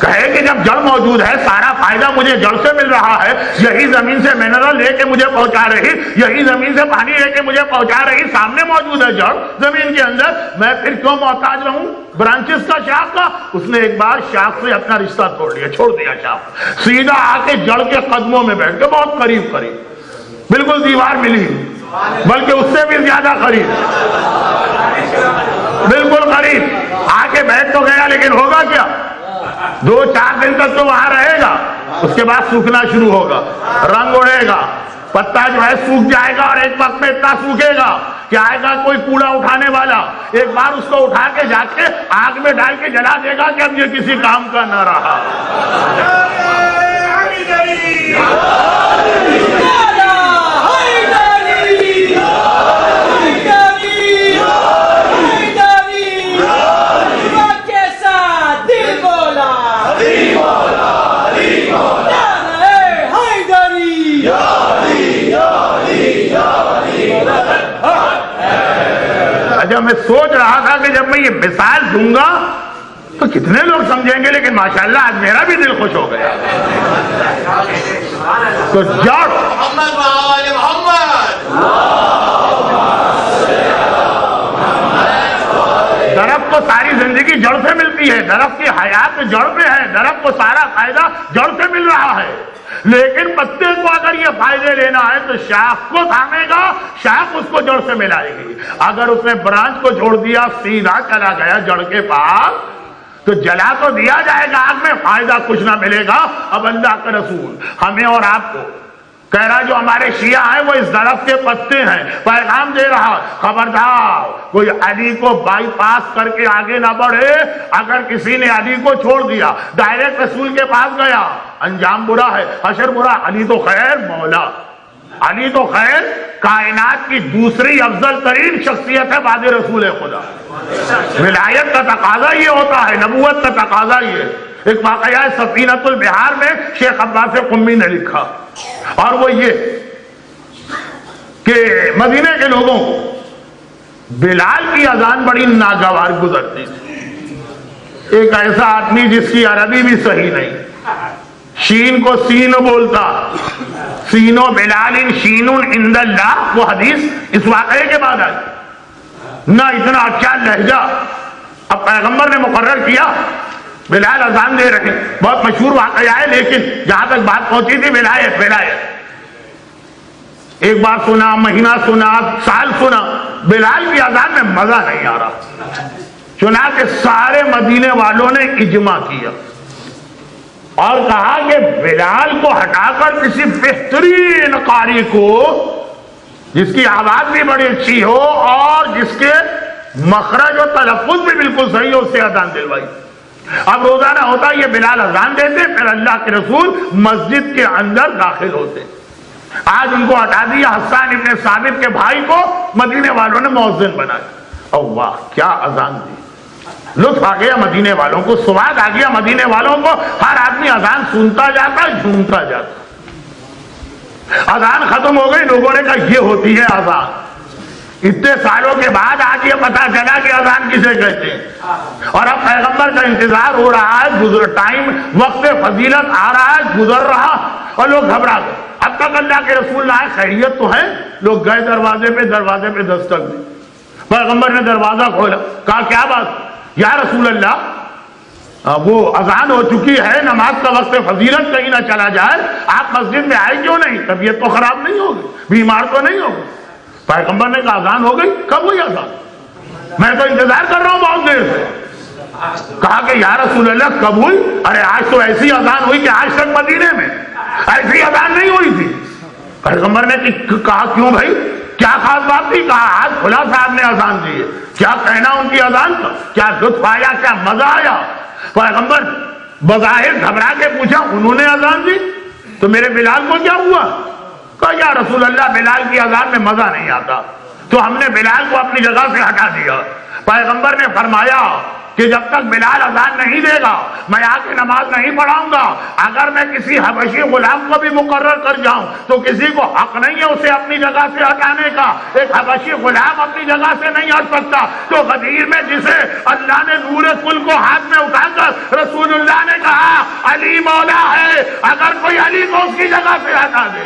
کہے کہ جب جڑ موجود ہے سارا فائدہ مجھے مجھے جڑ سے مل رہا ہے، یہی زمین سے منرل لے کے مجھے پہنچا رہی، یہی زمین سے پانی لے کے مجھے پہنچا رہی، سامنے موجود ہے جڑ زمین کے اندر، میں پھر کیوں محتاج رہوں برانچز کا، شاخ کا؟ اس نے ایک بار شاخ سے اپنا رشتہ چھوڑ دیا شاخ، سیدھا آ کے جڑ کے قدموں میں بیٹھ کے، بہت قریب بالکل دیوار ملی، بلکہ اس سے بھی زیادہ قریب، بالکل قریب آ کے بیٹھ تو گیا، لیکن ہوگا کیا؟ 2-4 دن تک تو وہاں رہے گا، اس کے بعد سوکھنا شروع ہوگا، رنگ اڑے گا، پتا جو ہے سوکھ جائے گا، اور ایک وقت میں اتنا سوکھے گا کہ آئے گا کوئی کوڑا اٹھانے والا، ایک بار اس کو اٹھا کے جا کے آگ میں ڈال کے جلا دے گا کہ اب یہ کسی کام کا نہ رہا۔ جب میں سوچ رہا تھا کہ جب میں یہ مثال دوں گا تو کتنے لوگ سمجھیں گے، لیکن ماشاءاللہ آج میرا بھی دل خوش ہو گیا۔ تو جڑ درخت کو ساری زندگی جڑ سے ملتی ہے، درخت کی حیات جڑ پہ ہے، درخت کو سارا فائدہ جڑ سے مل رہا ہے، لیکن پتے کو اگر یہ فائدے لینا ہے تو شاخ کو تھامے گا، شاخ اس کو جڑ سے ملائے گی۔ اگر اس نے برانچ کو چھوڑ دیا، سیدھا چلا گیا جڑ کے پاس، تو جلا تو دیا جائے گا آگ میں، فائدہ کچھ نہ ملے گا۔ اب اللہ کا رسول ہمیں اور آپ کو کہہ رہا جو ہمارے شیعہ ہیں وہ اس درخت کے پتے ہیں، پیغام دے رہا، خبردار کوئی علی کو بائی پاس کر کے آگے نہ بڑھے۔ اگر کسی نے علی کو چھوڑ دیا، ڈائریکٹ رسول کے پاس گیا، انجام برا ہے، حشر برا۔ علی تو خیر مولا، علی تو خیر کائنات کی دوسری افضل ترین شخصیت ہے بعد رسول خدا۔ ولایت کا تقاضا یہ ہوتا ہے، نبوت کا تقاضا یہ۔ ایک واقعہ ہے سفینۃ البحار میں، شیخ عباس قمی نے لکھا، اور وہ یہ کہ مدینے کے لوگوں کو بلال کی اذان بڑی ناگوار گزرتی تھی۔ ایک ایسا آدمی جس کی عربی بھی صحیح نہیں، شین کو سین بولتا، سینو بلال شین عند اللہ، وہ حدیث اس واقعے کے بعد آئی، نہ اتنا اچھا لہجہ۔ اب پیغمبر نے مقرر کیا، بلال اذان دے رہے، بہت مشہور واقعہ ہے، لیکن جہاں تک بات پہنچی تھی ولایت، ایک بار سنا، مہینہ سنا، سال سنا، بلال کی اذان میں مزہ نہیں آ رہا، چنانچہ سارے مدینے والوں نے اجماع کیا اور کہا کہ بلال کو ہٹا کر کسی بہترین قاری کو، جس کی آواز بھی بڑی اچھی ہو اور جس کے مخرج و تلفظ بھی بالکل صحیح ہو، اس سے اذان دلوائی۔ اب روزانہ ہوتا یہ بلال اذان دیتے، پھر اللہ کے رسول مسجد کے اندر داخل ہوتے۔ آج ان کو ہٹا دیا، حسان ابن ثابت کے بھائی کو مدینے والوں نے مؤذن بنایا۔ اور واہ کیا اذان دی، لطف آ گیا مدینے والوں کو، سواد آ گیا مدینے والوں کو، ہر آدمی اذان سنتا جاتا، جھومتا جاتا۔ اذان ختم ہو گئی، لوگوں نے کہا یہ ہوتی ہے اذان۔ اتنے سالوں کے بعد آج یہ پتا چلا کہ اذان کسے کہتے ہیں، اور اب پیغمبر کا انتظار ہو رہا ہے، ٹائم وقت فضیلت آ رہا ہے، گزر رہا، اور لوگ گھبرا گئے۔ اب تک اللہ کے رسول نہ آئے، خیریت تو ہے؟ لوگ گئے دروازے پہ دستک دی، پیغمبر نے دروازہ کھولا، کہا کیا بات یا رسول اللہ، وہ اذان ہو چکی ہے، نماز کا وقت فضیلت کہیں نہ چلا جائے، آپ مسجد میں آئے کیوں نہیں؟ طبیعت تو خراب نہیں ہوگی، بیمار تو نہیں ہوگی؟ پیغمبر نے کہا اذان ہو گئی؟ کب ہوئی اذان؟ میں تو انتظار کر رہا ہوں بہت دیر سے۔ کہا کہ یا رسول اللہ کب ہوئی؟ ارے آج تو ایسی اذان ہوئی کہ آج تک مدینے میں ایسی اذان نہیں ہوئی تھی۔ پیغمبر نے کہا کیوں بھائی، کیا خاص بات تھی؟ کہا آج کھلا صاحب نے اذان دی ہے، کیا کہنا ان کی اذان کا، کیا لطف آیا، کیا مزہ آیا؟ پیغمبر بظاہر گھبرا کے پوچھا انہوں نے اذان دی تو میرے بلال کو کیا ہوا؟ کہا یا رسول اللہ بلال کی اذان میں مزہ نہیں آتا، تو ہم نے بلال کو اپنی جگہ سے ہٹا دیا۔ پیغمبر نے فرمایا کہ جب تک بلال اذان نہیں دے گا میں آ کے نماز نہیں پڑھاؤں گا. اگر میں کسی حبشی غلام کو بھی مقرر کر جاؤں تو کسی کو حق نہیں ہے اسے اپنی جگہ سے ہٹانے کا. ایک حبشی غلام اپنی جگہ سے نہیں ہٹ سکتا. تو غدیر میں جسے اللہ نے نور کل کو ہاتھ میں اٹھا کر رسول اللہ نے کہا علی مولا ہے, اگر کوئی علی کو اس کی جگہ سے ہٹا دے.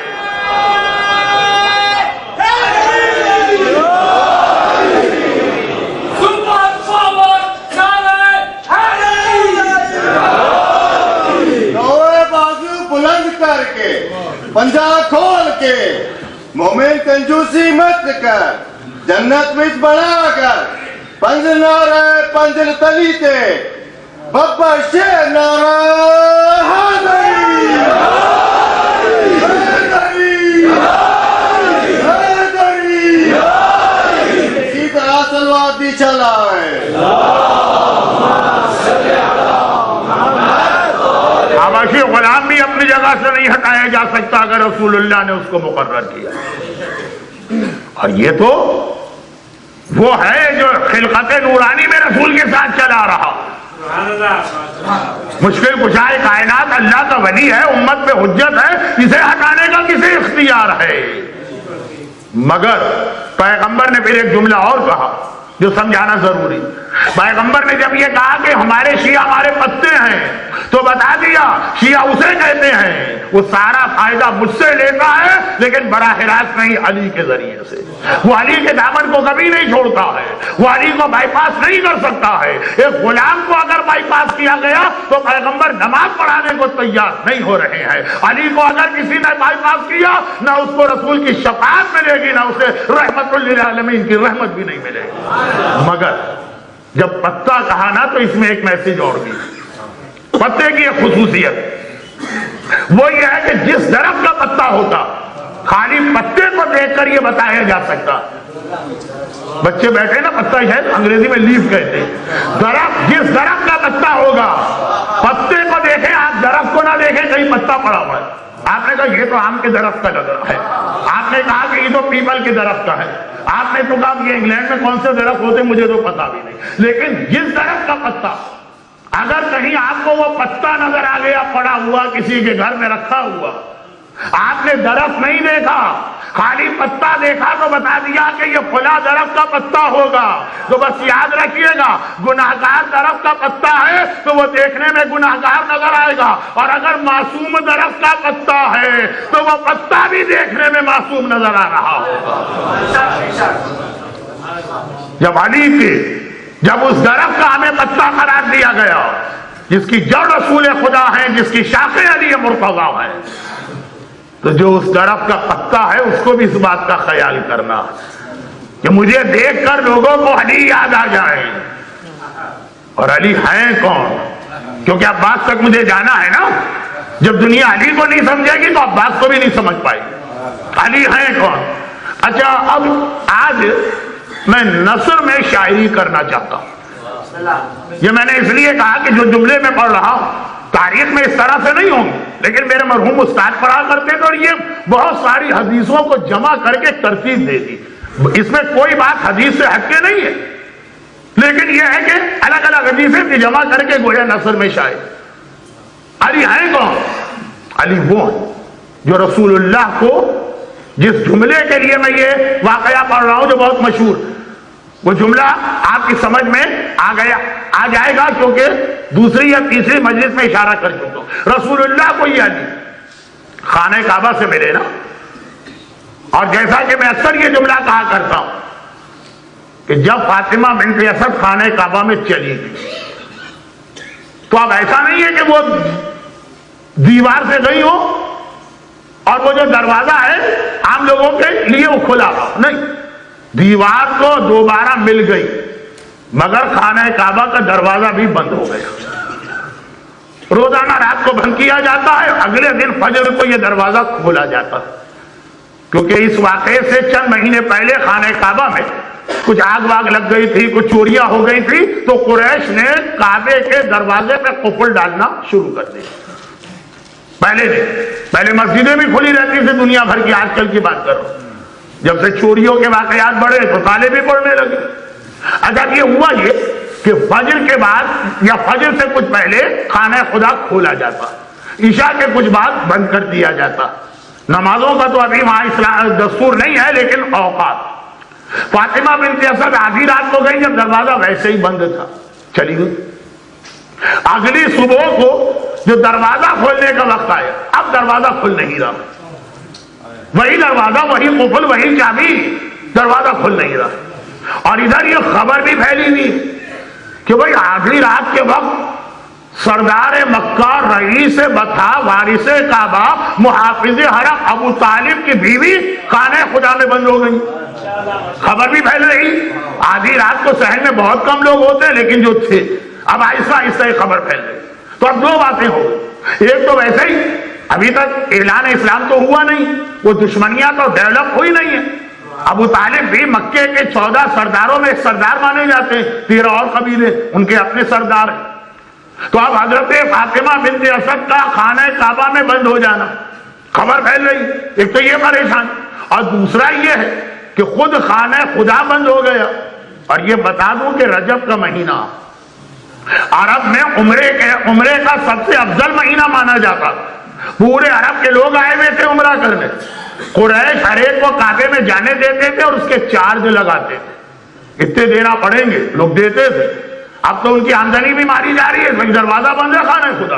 بلند کر کے پنجا کھول کے مومن کنجوسی مت کر جنت وچ بڑا کر پنج نعرہ پنجل تلی تے بابا شیر نعرہ حیدری حیدری حیدری. اسی طرح سلوات بھی چلا ہے. حبشی غلام بھی اپنی جگہ سے نہیں ہٹایا جا سکتا اگر رسول اللہ نے اس کو مقرر کیا. اور یہ تو وہ ہے جو خلقت نورانی میں رسول کے ساتھ چلا رہا. مشکل کشائے کائنات اللہ کا ولی ہے, امت پہ حجت ہے, اسے ہٹانے کا کسے اختیار ہے. مگر پیغمبر نے پھر ایک جملہ اور کہا جو سمجھانا ضروری. پیغمبر نے جب یہ کہا کہ ہمارے شیعہ ہمارے پتے ہیں تو بتا دیا شیعہ اسے کہتے ہیں وہ سارا فائدہ مجھ سے لیتا ہے لیکن براہ راست نہیں, علی کے ذریعے سے. وہ علی کے دامن کو کبھی نہیں چھوڑتا ہے, وہ علی کو بائی پاس نہیں کر سکتا ہے. ایک غلام کو اگر بائی پاس کیا گیا تو پیغمبر نماز پڑھانے کو تیار نہیں ہو رہے ہیں. علی کو اگر کسی نے بائی پاس کیا نہ اس کو رسول کی شفاعت ملے گی نہ اسے رحمت للعالمین کی رحمت بھی نہیں ملے گی. مگر جب پتا کہا نا تو اس میں ایک میسج اور بھی. پتے کی ایک خصوصیت وہ یہ ہے کہ جس درخت کا پتا ہوتا خالی پتے کو دیکھ کر یہ بتایا جا سکتا. بچے بیٹھے نا پتا شاید انگریزی میں لیف کہتے ہیں. درخت جس درخت کا پتا ہوگا پتے کو دیکھیں آپ, درخت کو نہ دیکھیں کہیں پتا پڑا ہوا ہے. آپ نے کہا یہ تو آم کے درخت کا لگ رہا ہے, آپ نے کہا کہ یہ تو پیپل کے درخت کا ہے, آپ نے تو کہا کہ انگلینڈ میں کون سے درخت ہوتے مجھے تو پتا بھی نہیں. لیکن جس درخت کا پتا اگر کہیں آپ کو وہ پتا نظر آ گیا پڑا ہوا کسی کے گھر میں رکھا ہوا, آپ نے درخت نہیں دیکھا خالی پتا دیکھا تو بتا دیا کہ یہ فلاں درخت کا پتا ہوگا. تو بس یاد رکھیے گا گناہگار درخت کا پتا ہے تو وہ دیکھنے میں گناہگار نظر آئے گا, اور اگر معصوم درخت کا پتا ہے تو وہ پتا بھی دیکھنے میں معصوم نظر آ رہا ہوگا. جب اس درخت کا ہمیں پتا قرار دیا گیا جس کی جڑ رسول خدا ہے, جس کی شاخیں علی مرتضیٰ ہے, تو جو اس درخت کا پتا ہے اس کو بھی اس بات کا خیال کرنا کہ مجھے دیکھ کر لوگوں کو علی یاد آ جائے. اور علی ہیں کون؟ کیونکہ عباس تک مجھے جانا ہے نا. جب دنیا علی کو نہیں سمجھے گی تو عباس کو بھی نہیں سمجھ پائے گی. علی ہیں کون؟ اچھا اب آج میں نثر میں شاعری کرنا چاہتا ہوں. یہ میں نے اس لیے کہا کہ جو جملے میں پڑھ رہا ہوں تاریخ میں اس طرح سے نہیں ہوں گے, لیکن میرے مرحوم استاد پڑھا کرتے تھے اور یہ بہت ساری حدیثوں کو جمع کر کے ترتیب دے دی. اس میں کوئی بات حدیث سے ہٹ کے نہیں ہے, لیکن یہ ہے کہ الگ الگ حدیثیں بھی جمع کر کے گویا نثر میں شاعر. علی ہیں کون؟ علی وہ جو رسول اللہ کو, جس جملے کے لیے میں یہ واقعہ پڑھ رہا ہوں جو بہت مشہور, وہ جملہ آپ کی سمجھ میں آ جائے گا کیونکہ دوسری یا تیسری مجلس میں اشارہ کر چکا ہوں. رسول اللہ کو یہ علی خانہ کعبہ سے ملے نا, اور جیسا کہ میں اکثر یہ جملہ کہا کرتا ہوں کہ جب فاطمہ بنت اسد خانہ کعبہ میں چلی گئی تو اب ایسا نہیں ہے کہ وہ دیوار سے گئی ہو اور وہ جو دروازہ ہے عام لوگوں کے لیے وہ کھلا ہوا نہیں, دیوار تو دوبارہ مل گئی مگر خانہ کعبہ کا دروازہ بھی بند ہو گیا. روزانہ رات کو بند کیا جاتا ہے, اگلے دن فجر کو یہ دروازہ کھولا جاتا ہے, کیونکہ اس واقعے سے چند مہینے پہلے خانہ کعبہ میں کچھ آگ واگ لگ گئی تھی, کچھ چوریاں ہو گئی تھی, تو قریش نے کعبے کے دروازے پہ قفل ڈالنا شروع کر دیا. پہلے مسجدیں بھی کھلی رہتی تھی دنیا بھر کی, آج کل کی بات کرو. جب سے چوریوں کے واقعات بڑھے تو تالے بھی پڑنے لگے. اچھا یہ ہوا یہ کہ فجر کے بعد یا فجر سے کچھ پہلے خانہ خدا کھولا جاتا، عشاء کے کچھ بعد بند کر دیا جاتا۔ نمازوں کا تو ابھی وہاں اسلام دستور نہیں ہے، لیکن اوقات۔ فاطمہ بنت اسد آدھی رات کو گئی جب دروازہ ویسے ہی بند تھا، چلی گئی۔ اگلی صبح کو جو دروازہ کھولنے کا وقت آیا، اب دروازہ کھل نہیں رہا، وہی دروازہ، وہی قفل، وہی چابی، دروازہ کھل نہیں رہا۔ اور ادھر یہ خبر بھی پھیلی ہوئی کہ بھئی آخری رات کے وقت سردار مکہ، رئیس بطحا، وارث کعبہ، محافظ حرم ابو طالب کی بیوی خانہ خدا میں بند ہو گئی۔ خبر بھی پھیل رہی، آدھی رات کو شہر میں بہت کم لوگ ہوتے ہیں لیکن جو تھے، اب آہستہ آہستہ یہ خبر پھیل رہی۔ تو اب دو باتیں ہو گئی، ایک تو ویسے ہی ابھی تک اعلان اسلام تو ہوا نہیں، وہ دشمنیاں تو ڈیولپ ہوئی نہیں ہے۔ ابو طالب بھی مکے کے 14 سرداروں میں سردار مانے جاتے ہیں، 13 اور قبیلے ان کے اپنے سردار ہیں۔ تو اب حضرت فاطمہ بنت اسد کا خانہ کعبہ میں بند ہو جانا، خبر پھیل رہی، ایک تو یہ پریشان، اور دوسرا یہ ہے کہ خود خانہ خدا بند ہو گیا۔ اور یہ بتا دوں کہ رجب کا مہینہ عرب میں عمرے کا سب سے افضل مہینہ مانا جاتا، پورے عرب کے لوگ آئے ہوئے تھے عمرہ کرنے، قریش ہر ایک کو کعبے میں جانے دیتے تھے اور اس کے چارج لگاتے تھے، اتنے دینا پڑیں گے، لوگ دیتے تھے۔ اب تو ان کی آمدنی بھی ماری جا رہی ہے، دروازہ بند ہے خانہ خدا،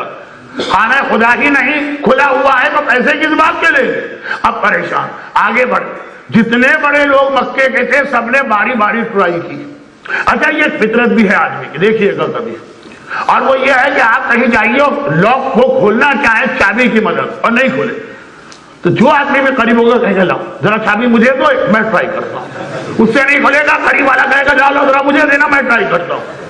خانہ خدا ہی نہیں کھلا ہوا ہے تو پیسے کس بات کے لیں گے؟ اب پریشان، آگے بڑھ، جتنے بڑے لوگ مکے کے تھے سب نے باری باری ٹرائی کی۔ اچھا یہ فطرت بھی ہے آدمی کی، دیکھیے گا کبھی، اور وہ یہ ہے کہ آپ کہیں جائیے لاک کو کھولنا چاہیں چابی کی مدد اور نہیں کھولے تو جو آدمی میں قریب ہوگا کہے گا لاؤ ذرا چابی مجھے دو، میں ٹرائی کرتا ہوں، اس سے نہیں کھولے گا، قریب والا کہے گا جاؤ ذرا مجھے دینا، میں ٹرائی کرتا ہوں۔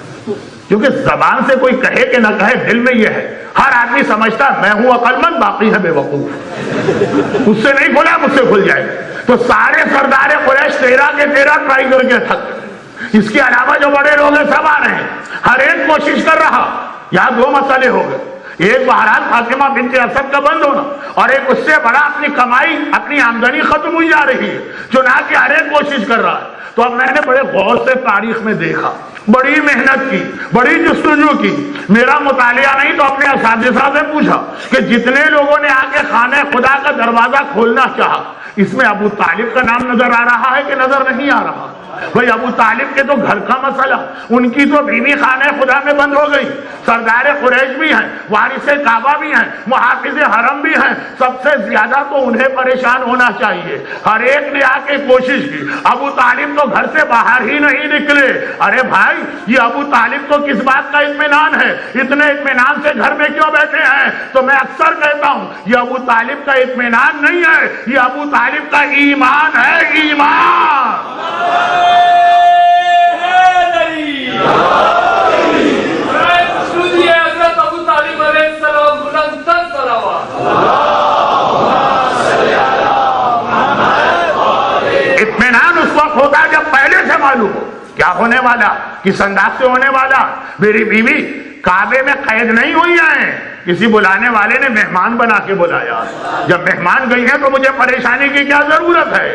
کیونکہ زبان سے کوئی کہے کہ نہ کہے، دل میں یہ ہے، ہر آدمی سمجھتا میں ہوں عقل مند، باقی ہے بے وقوف، اس سے نہیں کھولا مجھ سے کھل جائے۔ تو سارے سردار قریش 13 کے 13 ٹرائی کر کے تھک گئے، اس کے علاوہ جو بڑے لوگ ہیں سب آ رہے ہیں، ہر ایک کوشش کر رہا۔ یہاں دو مسئلے ہو گئے، ایک بہرحال فاطمہ بنت اسد کا بند ہونا، اور ایک اس سے بڑا اپنی کمائی، اپنی آمدنی ختم ہوئی جا رہی ہے، چنانچہ ہر ایک کوشش کر رہا ہے۔ تو اب میں نے بڑے غور سے تاریخ میں دیکھا، بڑی محنت کی، بڑی جستجو کی، میرا مطالعہ نہیں تو اپنے اساتذہ سے پوچھا کہ جتنے لوگوں نے آ کے خانہ خدا کا دروازہ کھولنا چاہا، اس میں ابو طالب کا نام نظر آ رہا ہے کہ نظر نہیں آ رہا؟ بھئی ابو طالب کے تو گھر کا مسئلہ، ان کی تو بیوی خانہ خدا میں بند ہو گئی، سردار قریش بھی ہیں، وارث کعبہ بھی ہیں، محافظ حرم بھی ہیں، سب سے زیادہ تو انہیں پریشان ہونا چاہیے۔ ہر ایک نے آ کے کوشش کی، ابو طالب تو گھر سے باہر ہی نہیں نکلے۔ ارے بھائی یہ ابو طالب تو کس بات کا اطمینان ہے، اتنے اطمینان سے گھر میں کیوں بیٹھے ہیں؟ تو میں اکثر کہتا ہوں یہ ابو طالب کا اطمینان نہیں ہے، یہ ابو طالب کا ایمان ہے، ایمان۔ اطمینان اس وقت ہوتا ہے جب پہلے سے معلوم ہو کیا ہونے والا، کس انداز سے ہونے والا۔ میری بیوی کعبے میں قید نہیں ہوئی ہیں، کسی بلانے والے نے مہمان بنا کے بلایا، جب مہمان گئی ہیں تو مجھے پریشانی کی کیا ضرورت ہے؟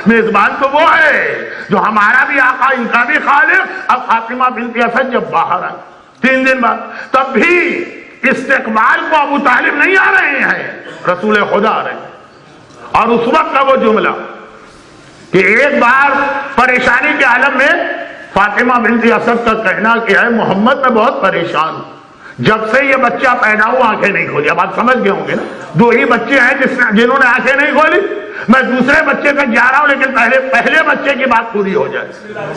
میزبان تو وہ ہے جو ہمارا بھی آقا، ان کا بھی خالق۔ اب فاطمہ بنت اسد جب باہر آئی 3 دن بعد، تب بھی استقبال کو ابو طالب نہیں آ رہے ہیں، رسول خدا آ رہے ہیں۔ اور اس وقت کا وہ جملہ کہ ایک بار پریشانی کے عالم میں فاطمہ بنت اسد کا کہنا کہ ہے محمد میں بہت پریشان ہوں، جب سے یہ بچہ پیدا ہوا آنکھیں نہیں کھولی۔ اب آپ سمجھ گئے ہوں گے نا، 2 ہی بچے ہیں جنہوں نے آنکھیں نہیں کھولی۔ میں دوسرے بچے تک جا رہا ہوں لیکن پہلے بچے کی بات پوری ہو جائے،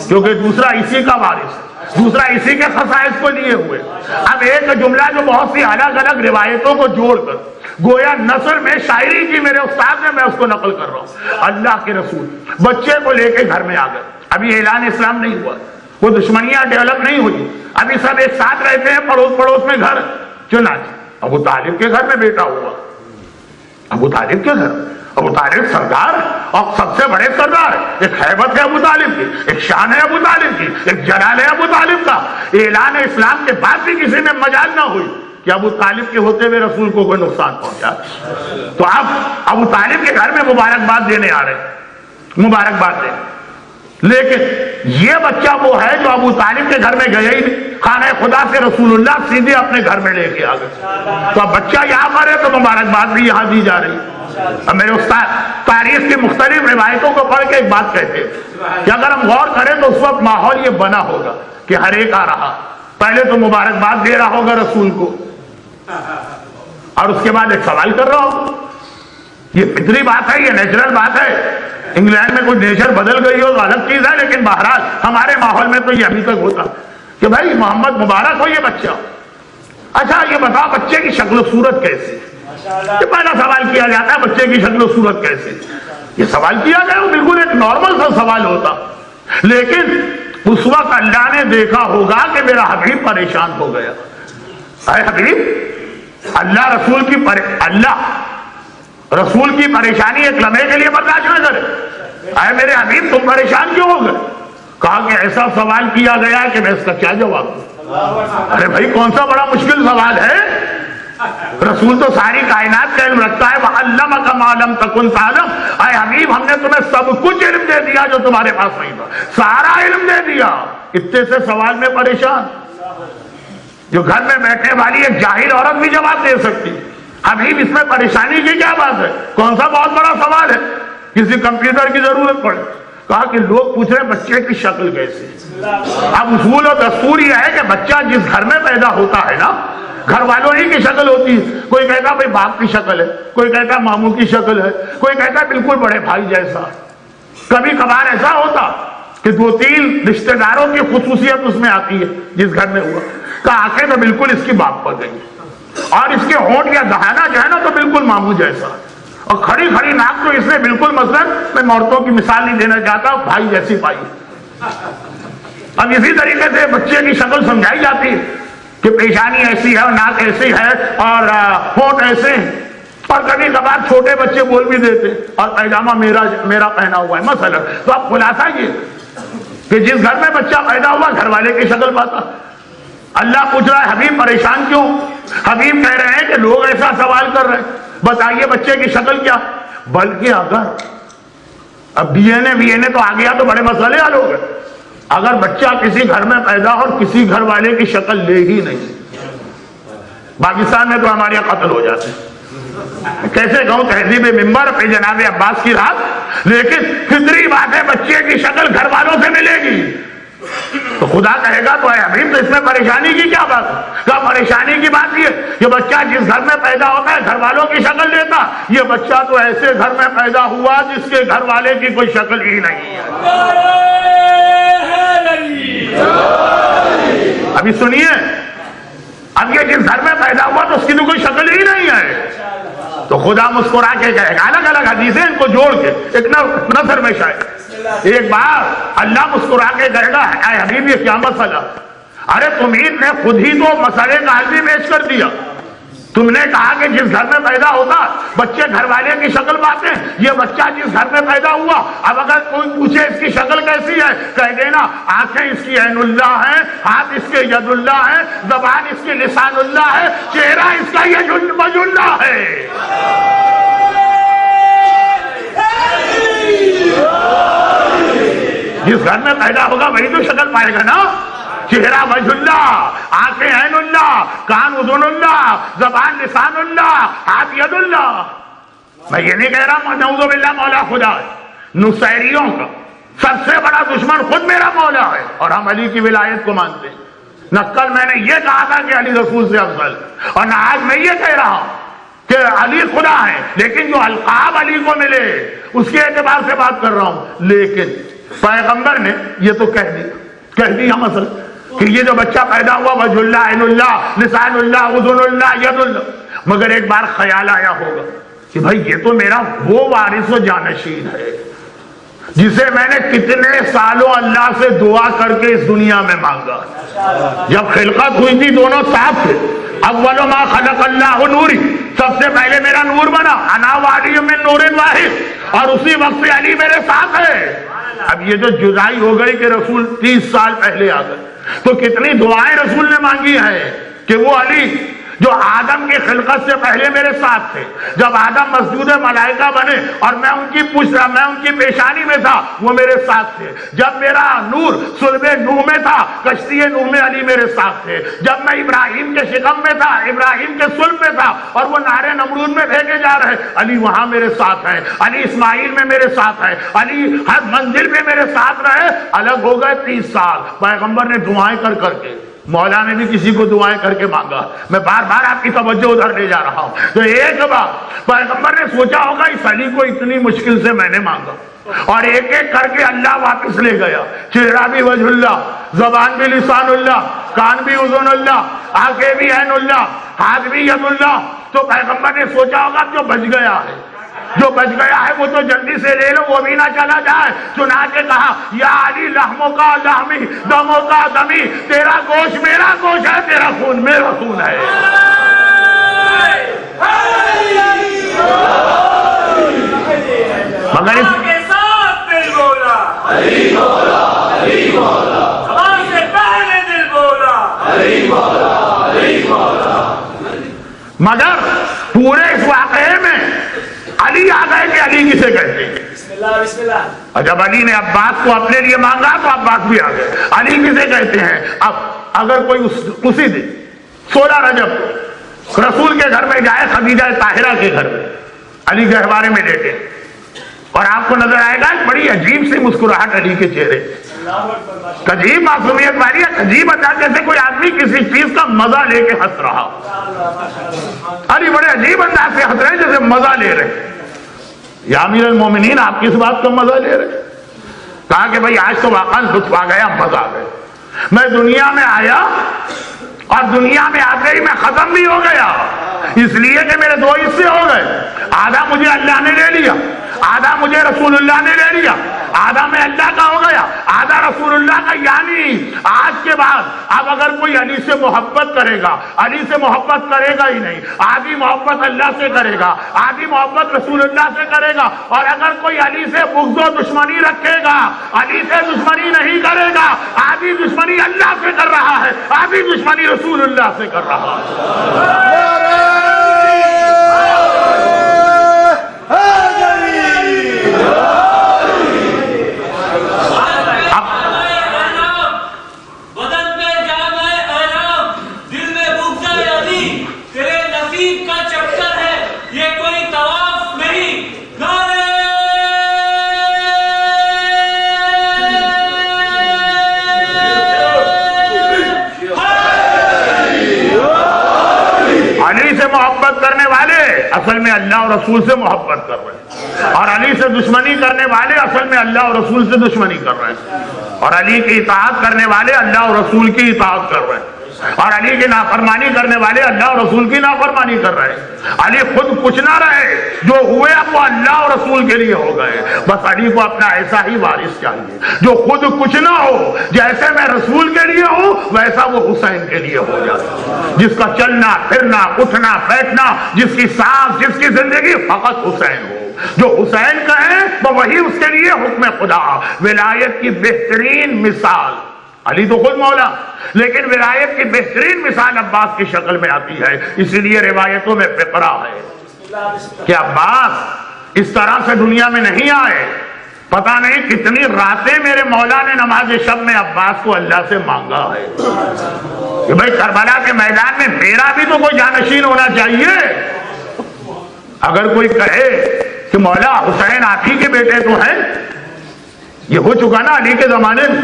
کیونکہ دوسرا اسی کا وارث ہے، دوسرا اسی کے خصائص کو لیے ہوئے۔ اب ایک جملہ جو بہت سی الگ الگ روایتوں کو جوڑ کر گویا نثر میں شاعری کی میرے استاد نے، میں اس کو نقل کر رہا ہوں۔ اللہ کے رسول بچے کو لے کے گھر میں آ گئے، ابھی اعلان اسلام نہیں ہوا، وہ دشمنیاں ڈیولپ نہیں ہوئی، ابھی سب ایک ساتھ رہتے ہیں، پڑوس پڑوس میں گھر۔ چنانچہ ابو طالب کے گھر میں بیٹا ہوا، ابو طالب کے گھر، ابو طالب سردار اور سب سے بڑے سردار، ایک حیبت ہے ابو طالب کی، ایک شان ہے ابو طالب کی، ایک جلال ہے ابو طالب کا۔ اعلان اسلام کے بعد بھی کسی میں مجال نہ ہوئی کہ ابو طالب کے ہوتے ہوئے رسول کو کوئی نقصان پہنچا۔ تو اب ابو طالب کے گھر میں مبارکباد دینے آ رہے، مبارکباد دیں، لیکن یہ بچہ وہ ہے جو ابو طالب کے گھر میں گیا ہی نہیں، خانہ خدا سے رسول اللہ سیدھے اپنے گھر میں لے کے آ گئے، تو اب بچہ یہاں پر ہے تو مبارکباد بھی یہاں دی جا رہی ہے۔ اب میرے استاد تاریخ کی مختلف روایتوں کو پڑھ کے ایک بات کہتے ہیں کہ اگر ہم غور کریں تو اس وقت ماحول یہ بنا ہوگا کہ ہر ایک آ رہا، پہلے تو مبارکباد دے رہا ہوگا رسول کو، اور اس کے بعد ایک سوال کر رہا ہوں۔ یہ فطری بات ہے، یہ نیچرل بات ہے۔ انگلینڈ میں کوئی نیچر بدل گئی ہو تو الگ چیز ہے، لیکن بہرحال ہمارے ماحول میں تو یہ ابھی تک ہوتا کہ بھائی محمد مبارک ہو یہ بچہ۔ اچھا یہ بتاؤ بچے کی شکل و صورت کیسی؟ یہ پہلا سوال کیا جاتا ہے، بچے کی شکل و صورت کیسی؟ یہ سوال کیا گیا بالکل ایک نارمل سا سوال ہوتا، لیکن اس وقت اللہ نے دیکھا ہوگا کہ میرا حبیب پریشان ہو گیا۔ اے حبیب، اللہ رسول کی پریشانی ایک لمحے کے لیے برداشت نہ کرے۔ اے میرے حبیب تم پریشان کیوں ہو گئے؟ کہا کہ ایسا سوال کیا گیا ہے کہ میں اس کا کیا جواب دوں؟ ارے بھائی کون سا بڑا مشکل سوال ہے؟ رسول تو ساری کائنات کا علم رکھتا ہے، وَعَلَّمَكَ مَا لَمْ تَكُنْ تَعْلَمْ۔ اے حبیب ہم نے تمہیں سب کچھ علم دے دیا جو تمہارے پاس نہیں تھا، سارا علم دے دیا، اتنے سے سوال میں پریشان؟ جو گھر میں بیٹھنے والی ایک جاہل عورت بھی جواب دے سکتی، حبیب اس میں پریشانی کی کیا بات ہے؟ کون سا بہت بڑا سوال ہے؟ کسی کمپیوٹر کی ضرورت پڑے؟ کہا کہ لوگ پوچھ رہے ہیں بچے کی شکل کیسی؟ اب اصول و دستور یہ ہے کہ بچہ جس گھر میں پیدا ہوتا ہے نا، گھر والوں ہی کی شکل ہوتی ہے۔ کوئی کہتا بھائی باپ کی شکل ہے، کوئی کہتا ماموں کی شکل ہے، کوئی کہتا بالکل بڑے بھائی جیسا۔ کبھی کبھار ایسا ہوتا کہ 2-3 رشتہ داروں کی خصوصیت اس میں آتی ہے جس گھر میں ہوا، کہ آنکھیں تو بالکل اس کی باپ پر گئی، اور اس کے ہونٹ یا دہانہ جو ہے نا تو بالکل ماموں جیسا، اور کھڑی کھڑی ناک تو اس نے بالکل، مثلا میں عورتوں کی مثال نہیں دینا چاہتا، بھائی جیسی پائی۔ اب اسی طریقے سے بچے کی شکل سمجھائی جاتی ہے کہ پیشانی ایسی ہے اور ناک ایسی ہے اور ہونٹ ایسے ہیں، اور کبھی کبھار چھوٹے بچے بول بھی دیتے اور پیجامہ میرا پہنا ہوا ہے مثلا۔ تو اب خلاصہ یہ کہ جس گھر میں بچہ پیدا ہوا گھر والے کی شکل پاتا۔ اللہ پوچھ رہا ہے حبیب پریشان کیوں؟ حبیب کہہ رہے ہیں کہ لوگ ایسا سوال کر رہے ہیں، بتائیے بچے کی شکل کیا؟ بلکہ اگر اب ڈی این اے تو آ گیا تو بڑے مسئلے حل ہو گئے۔ اگر بچہ کسی گھر میں پیدا اور کسی گھر والے کی شکل لے ہی نہیں، پاکستان میں تو ہمارے یہاں قتل ہو جاتے ہیں، کیسے کہوں تہذیب ممبر پہ جناب عباس کی رات، لیکن فطری بات ہے بچے کی شکل گھر والوں سے ملے گی تو خدا کہے گا تو اے حبیب تو اس میں پریشانی کی کیا بات ہے؟ کیا پریشانی کی بات یہ کہ بچہ جس گھر میں پیدا ہوتا ہے گھر والوں کی شکل لیتا، یہ بچہ تو ایسے گھر میں پیدا ہوا جس کے گھر والے کی کوئی شکل ہی نہیں ہے۔ ابھی سنیے، اب یہ جس گھر میں پیدا ہوا تو اس کی تو کوئی شکل ہی نہیں ہے، تو خدا مسکرا کے کہے گا، الگ الگ حدیثیں ان کو جوڑ کے ایک نثر میں شاید ایک بار اللہ مسکرا کے کہے گا اے حبیب یہ کیا مسئلہ؟ ارے تمہیں نے خود ہی تو مسئلے کا حل بھی پیش کر دیا، تم نے کہا کہ جس گھر میں پیدا ہوتا بچے گھر والے کی شکل پاتے ہیں، یہ بچہ جس گھر میں پیدا ہوا، اب اگر کوئی پوچھے اس کی شکل کیسی ہے کہہ دینا آنکھیں اس کی عین اللہ ہے، ہاتھ اس کے ید اللہ ہے، زبان اس کی لسان اللہ ہے، چہرہ اس کا یج اللہ ہے۔ جس گھر میں پیدا ہوگا وہی تو شکل پائے گا نا، چہرہ وجہ اللہ، آنکھیں عین اللہ، کان اذن اللہ، زبان لسان اللہ، ہاتھ ید اللہ۔ میں یہ نہیں کہہ رہا نعوذ باللہ مولا خدا ہے، نصیریوں کا سب سے بڑا دشمن خود میرا مولا ہے اور ہم علی کی ولایت کو مانتے ہیں۔ نہ کل میں نے یہ کہا تھا کہ علی رسول سے افضل، اور نہ آج میں یہ کہہ رہا ہوں کہ علی خدا ہے، لیکن جو القاب علی کو ملے اس کے اعتبار سے بات کر رہا ہوں۔ لیکن پیغمبر نے یہ تو کہہ دیا مثلا کہ یہ جو بچہ پیدا ہوا وجہ اللہ، عین اللہ، لسان اللہ، اذن اللہ، ید اللہ، مگر ایک بار خیال آیا ہوگا کہ بھائی یہ تو میرا وہ وارث و جانشین ہے جسے میں نے کتنے سالوں اللہ سے دعا کر کے اس دنیا میں مانگا۔ جب خلقت ہوئی تھی دونوں ساتھ تھے، اول ما خلق اللہ نوری، سب سے پہلے میرا نور بنا، انا وعلی من نور واحد، اور اسی وقت سے علی میرے ساتھ ہے۔ اب یہ جو جدائی ہو گئی کہ رسول 30 سال پہلے آ گئے، تو کتنی دعائیں رسول نے مانگی ہیں کہ وہ علی جو آدم کی خلقت سے پہلے میرے ساتھ تھے، جب آدم مسجود ملائکہ بنے اور میں ان کی پیشانی میں تھا، وہ میرے ساتھ تھے۔ جب میرا نور صلب نوح میں تھا، کشتی نوح میں علی میرے ساتھ تھے۔ جب میں ابراہیم کے شکم میں تھا، ابراہیم کے صلب میں تھا اور وہ نارے نمرود میں پھینکے جا رہے، علی وہاں میرے ساتھ ہیں۔ علی اسماعیل میں میرے ساتھ ہیں، علی ہر منزل میں میرے ساتھ رہے۔ الگ ہو گئے 30 سال، پیغمبر نے دعائیں کر کر کے، مولا نے بھی کسی کو دعائیں کر کے مانگا۔ میں بار بار آپ کی توجہ ادھر لے جا رہا ہوں۔ تو ایک بار پیغمبر نے سوچا ہوگا اس علی کو اتنی مشکل سے میں نے مانگا، اور ایک ایک کر کے اللہ واپس لے گیا۔ چہرہ بھی وجہ اللہ، زبان بھی لسان اللہ، کان بھی اذن اللہ، آنکھیں بھی عین اللہ، ہاتھ بھی ید اللہ۔ تو پیغمبر نے سوچا ہوگا جو بچ گیا ہے، جو بچ گیا ہے وہ تو جلدی سے لے لو، وہ بھی نہ چلا جائے۔ چنانچہ کہا یا علی لحموں کا لحمی، دموں کا دمی، تیرا گوشت میرا گوشت ہے، تیرا خون میرا خون ہے۔ مگر اس کے ساتھ دل بولا، علی مولا، علی مولا، زبان سے پہلے دل بولا، علی مولا، علی مولا۔ مگر پورے اس واقعے میں علی آ گئے کہ علی کسے کہتے ہیں؟ بسم اللہ بسم اللہ۔ اور جب علی نے عباس کو اپنے لیے مانگا تو عباس بھی آ گئے۔ علی کسے کہتے ہیں؟ اب اگر کوئی اسی دن 16 رجب کو رسول کے گھر میں جائے، خدیجہ طاہرہ کے گھر میں، علی گہوارے میں لیٹے، اور آپ کو نظر آئے گا ایک بڑی عجیب سی مسکراہٹ علی کے چہرے، عجیب معصومیت والی، عجیب انداز، جیسے کوئی آدمی کسی چیز کا مزہ لے کے ہنس رہا۔ علی بڑے عجیب انداز سے ہنس رہے ہیں جیسے مزہ لے رہے۔ یا امیر المومنین، آپ کس بات کا مزہ لے رہے؟ کہا کہ بھائی آج تو واقعا لطف آ گیا، مزہ آ گیا۔ میں دنیا میں آیا اور دنیا میں آتے ہی میں ختم بھی ہو گیا، اس لیے کہ میرے 2 حصے ہو گئے۔ آدھا مجھے اللہ نے لے لیا، آدھا مجھے رسول اللہ نے لے لیا، آدھا میں اللہ کا ہو گیا، آدھا رسول اللہ کا۔ یعنی آج کے بعد اب اگر کوئی علی سے محبت کرے گا، علی سے محبت کرے گا ہی نہیں، آدھی محبت اللہ سے کرے گا، آدھی محبت رسول اللہ سے کرے گا۔ اور اگر کوئی علی سے بغض و دشمنی رکھے گا، علی سے دشمنی نہیں کرے گا، آدھی دشمنی اللہ سے کر رہا ہے، آدھی دشمنی رسول اللہ سے کر رہا ہے۔ محبت کرنے والے اصل میں اللہ اور رسول سے محبت کر رہے ہیں، اور علی سے دشمنی کرنے والے اصل میں اللہ اور رسول سے دشمنی کر رہے ہیں، اور علی کی اطاعت کرنے والے اللہ اور رسول کی اطاعت کر رہے ہیں، اور علی کی نافرمانی کرنے والے اللہ اور رسول کی نافرمانی کر رہے ہیں۔ علی خود کچھ نہ رہے، جو ہوئے اب وہ اللہ اور رسول کے لیے ہو گئے۔ بس علی کو اپنا ایسا ہی وارث چاہیے جو خود کچھ نہ ہو، جیسے میں رسول کے لیے ہوں ویسا وہ حسین کے لیے ہو جائے، جس کا چلنا پھرنا اٹھنا بیٹھنا، جس کی سانس، جس کی زندگی فقط حسین ہو۔ جو حسین کہیں وہ وہی اس کے لیے حکم خدا۔ ولایت کی بہترین مثال، علی تو خود مولا، لیکن ولایت کی بہترین مثال عباس کی شکل میں آتی ہے۔ اسی لیے روایتوں میں فقرہ ہے کہ عباس اس طرح سے دنیا میں نہیں آئے۔ پتہ نہیں کتنی راتیں میرے مولا نے نماز شب میں عباس کو اللہ سے مانگا ہے کہ بھائی کربلا کے میدان میں میرا بھی تو کوئی جانشین ہونا چاہیے۔ اگر کوئی کہے کہ مولا حسین آپ ہی کے بیٹے تو ہیں، یہ ہو چکا نا علی کے زمانے میں۔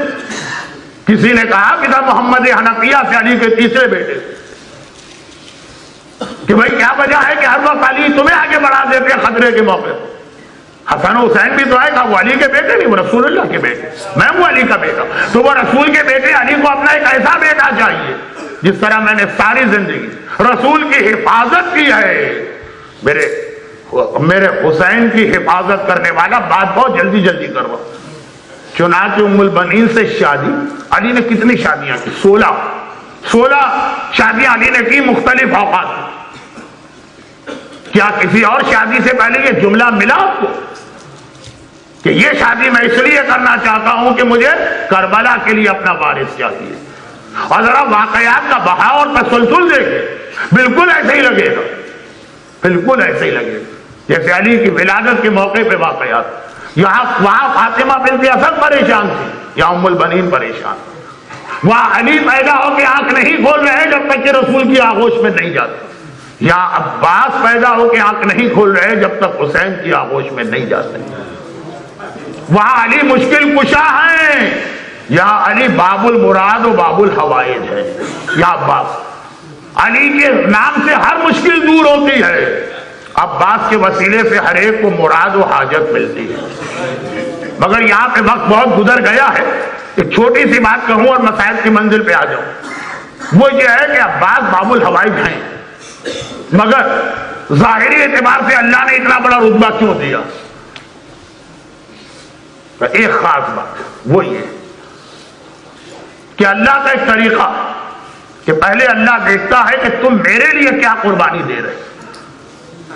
کسی نے کہا کہ تھا محمد حنفیہ سے علی کے تیسرے بیٹے کہ بھائی کیا وجہ ہے کہ ہر وقت علی تمہیں آگے بڑھا دیتے ہیں خطرے کے موقع پر؟ حسن و حسین بھی تو آئے تھا، وہ علی کے بیٹے نہیں، وہ رسول اللہ کے بیٹے، میں ہوں علی کا بیٹا۔ تو وہ رسول کے بیٹے علی کو اپنا ایک ایسا بیٹا چاہیے جس طرح میں نے ساری زندگی رسول کی حفاظت کی ہے، میرے حسین کی حفاظت کرنے والا بات بہت جلدی جلدی کروا۔ چنانچہ ام البنین سے شادی، علی نے کتنی شادیاں کی؟ 16 شادیاں علی نے کی مختلف اوقات۔ کیا کسی اور شادی سے پہلے یہ جملہ ملا آپ کو کہ یہ شادی میں اس لیے کرنا چاہتا ہوں کہ مجھے کربلا کے لیے اپنا وارث چاہیے؟ اور ذرا واقعات کا بہاؤ اور تسلسل دیکھیں، بالکل ایسے ہی لگے گا، بالکل ایسے ہی لگے گا جیسے علی کی ولادت کے موقع پہ واقعات۔ وہاں فاطمہ بنت اسد پریشان تھی، یہاں ام البنین پریشان، وہاں علی پیدا ہو کے آنکھ نہیں کھول رہے جب تک کہ رسول کی آغوش میں نہیں جاتے، یہاں عباس پیدا ہو کے آنکھ نہیں کھول رہے جب تک حسین کی آغوش میں نہیں جاتے، وہاں علی مشکل کشا ہیں، یہاں علی باب المراد و باب الحوائج ہے، یا عباس علی کے نام سے ہر مشکل دور ہوتی ہے، عباس کے وسیلے سے ہر ایک کو مراد و حاجت ملتی ہے۔ مگر یہاں پہ وقت بہت گزر گیا ہے، ایک چھوٹی سی بات کہوں اور مسائل کی منزل پہ آ جاؤں، وہ یہ ہے کہ عباس باب الحوائج ہیں، مگر ظاہری اعتبار سے اللہ نے اتنا بڑا رتبہ کیوں دیا؟ ایک خاص بات وہ یہ کہ اللہ کا ایک طریقہ کہ پہلے اللہ دیکھتا ہے کہ تم میرے لیے کیا قربانی دے رہے،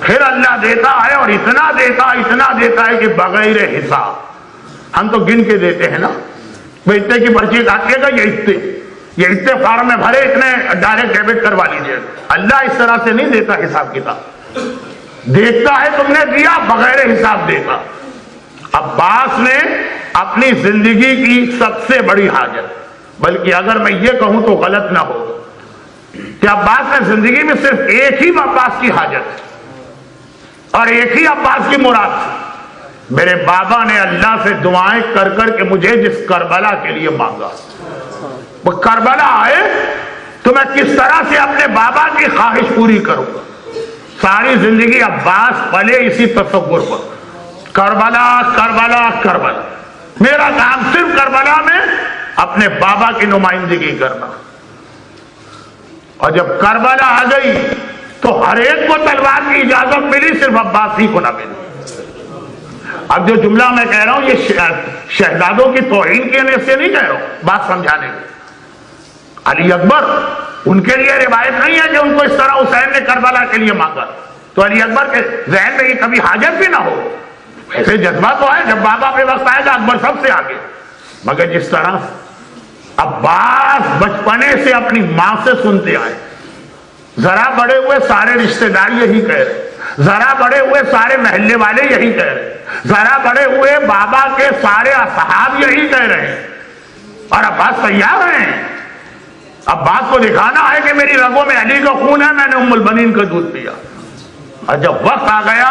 پھر اللہ دیتا ہے اور اتنا دیتا ہے کہ بغیر حساب۔ ہم تو گن کے دیتے ہیں نا، وہ اتنے کی پرچی کاٹیے گا، یہ اتنے فارم میں بھرے، اتنے ڈائریکٹ ڈیبٹ کروا لیجیے۔ اللہ اس طرح سے نہیں دیتا حساب کتاب، دیکھتا ہے تم نے دیا، بغیر حساب دیتا۔ عباس نے اپنی زندگی کی سب سے بڑی حاجت، بلکہ اگر میں یہ کہوں تو غلط نہ ہو کہ عباس نے زندگی میں صرف ایک ہی عباس کی حاجت اور ایک ہی عباس کی مراد تھی، میرے بابا نے اللہ سے دعائیں کر کر کے مجھے جس کربلا کے لیے مانگا، وہ کربلا آئے تو میں کس طرح سے اپنے بابا کی خواہش پوری کروں گا۔ ساری زندگی عباس پلے اسی تصور پر، کربلا کربلا کربلا، میرا کام صرف کربلا میں اپنے بابا کی نمائندگی کرنا۔ اور جب کربلا آ گئی تو ہر ایک کو تلوار کی اجازت ملی، صرف عباس ہی کو نہ ملی۔ اب جو جملہ میں کہہ رہا ہوں یہ شہزادوں کی توہین کے لیے سے نہیں کہہ رہا ہوں، بات سمجھانے میں۔ علی اکبر ان کے لیے روایت نہیں ہے کہ ان کو اس طرح حسین نے کربلا کے لیے مانگا، تو علی اکبر کے ذہن میں یہ کبھی حاجت بھی نہ ہو، ایسے جذبہ تو ہے جب بابا پہ وقت آئے گا اکبر سب سے آگے۔ مگر جس طرح عباس بچپنے سے اپنی ماں سے سنتے آئے، ذرا بڑے ہوئے سارے رشتہ دار یہی کہہ رہے، ذرا بڑے ہوئے سارے محلے والے یہی کہہ رہے، ذرا بڑے ہوئے بابا کے سارے اصحاب یہی کہہ رہے ہیں، اور عباس تیار ہیں۔ عباس کو دکھانا ہے کہ میری رگوں میں علی کا خون ہے، میں نے ام البنین کا دودھ پیا۔ اور جب وقت آ گیا،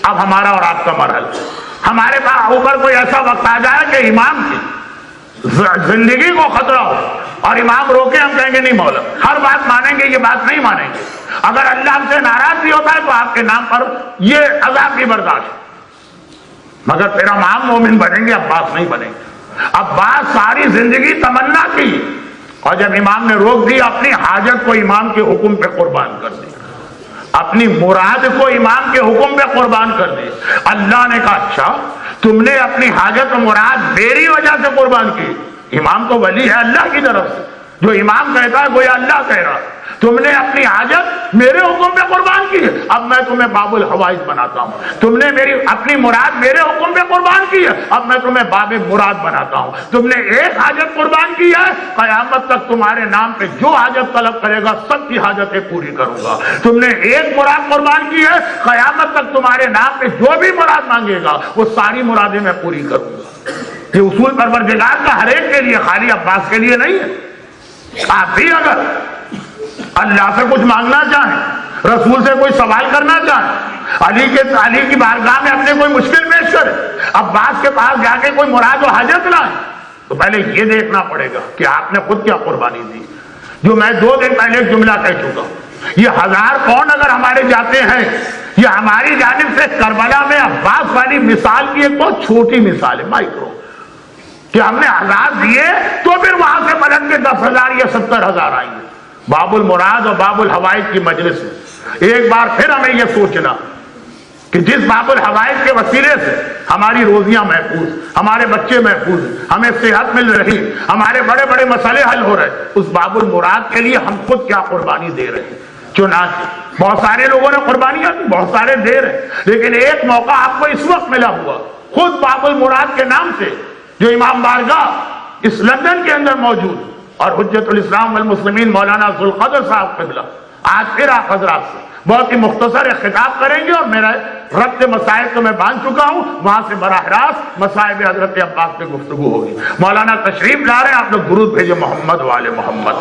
اب ہمارا اور آپ کا مرحلہ، ہمارے پاس اوپر کوئی ایسا وقت آ جائے کہ امام کی زندگی کو خطرہ ہو اور امام روکے، ہم کہیں گے نہیں مولا ہر بات مانیں گے، یہ بات نہیں مانیں گے، اگر اللہ ہم سے ناراض بھی ہوتا ہے تو آپ کے نام پر یہ عذاب بھی برداشت، مگر پھر ہم عام مومن بنیں گے، عباس نہیں بنیں گے۔ عباس ساری زندگی تمنا کی، اور جب امام نے روک دی اپنی حاجت کو امام کے حکم پہ قربان کر دی، اپنی مراد کو امام کے حکم پہ قربان کر دی۔ اللہ نے کہا اچھا تم نے اپنی حاجت و مراد میری وجہ سے قربان کی، امام تو ولی ہے اللہ کی طرف سے، جو امام کہتا ہے گویا اللہ کہہ رہا، تم نے اپنی حاجت میرے حکم پہ قربان کی، اب میں تمہیں باب الحوائج بناتا ہوں، تم نے میری اپنی مراد میرے حکم پہ قربان کی ہے، اب میں تمہیں باب مراد بناتا ہوں، تم نے ایک حاجت قربان کی ہے، قیامت تک تمہارے نام پہ جو حاجت طلب کرے گا سب کی حاجتیں پوری کروں گا، تم نے ایک مراد قربان کی ہے، قیامت تک تمہارے نام پہ جو بھی مراد مانگے گا وہ ساری مرادیں میں پوری کروں گا۔ یہ اصول پروردگار کا ہر ایک کے لیے، خالی عباس کے لیے نہیں ہے۔ آپ بھی اگر اللہ سے کچھ مانگنا چاہیں، رسول سے کوئی سوال کرنا چاہیں، علی کی بارگاہ میں اپنے کوئی مشکل پیش کرے، عباس کے پاس جا کے کوئی مراد و حاجت لائیں، تو پہلے یہ دیکھنا پڑے گا کہ آپ نے خود کیا قربانی دی۔ جو میں 2 دن پہلے ایک جملہ کہہ چکا ہوں، یہ 1000 کون اگر ہمارے جاتے ہیں، یہ ہماری جانب سے کربلا میں عباس والی مثال کی ایک بہت چھوٹی مثال ہے، مائکرو، کہ ہم نے 1000 دیے تو پھر وہاں سے پلٹ کے 10,000 یا 70,000 آئیں گے۔ باب المراد اور باب الحوائج کی مجلس میں ایک بار پھر ہمیں یہ سوچنا کہ جس باب الحوائج کے وسیلے سے ہماری روزیاں محفوظ، ہمارے بچے محفوظ، ہمیں صحت مل رہی، ہمارے بڑے بڑے مسئلے حل ہو رہے، اس باب المراد کے لیے ہم خود کیا قربانی دے رہے ہیں۔ چنانچہ بہت سارے لوگوں نے قربانیاں دی، بہت سارے دے رہے، لیکن ایک موقع آپ کو اس وقت ملا ہوا، خود باب المراد کے نام سے جو امام بارگاہ اس لندن کے اندر موجود، اور حجت الاسلام والمسلمین مولانا ذوالقدر صاحب قبلہ آج پھر آپ حضرات سے بہت ہی مختصر ایک خطاب کریں گے، اور میرا ربط مسائل تو میں باندھ چکا ہوں، وہاں سے براہ راست مصائب حضرت عباس پہ گفتگو ہوگی۔ مولانا تشریف لا رہے ہیں، آپ لوگ درود بھیجے محمد وآل محمد۔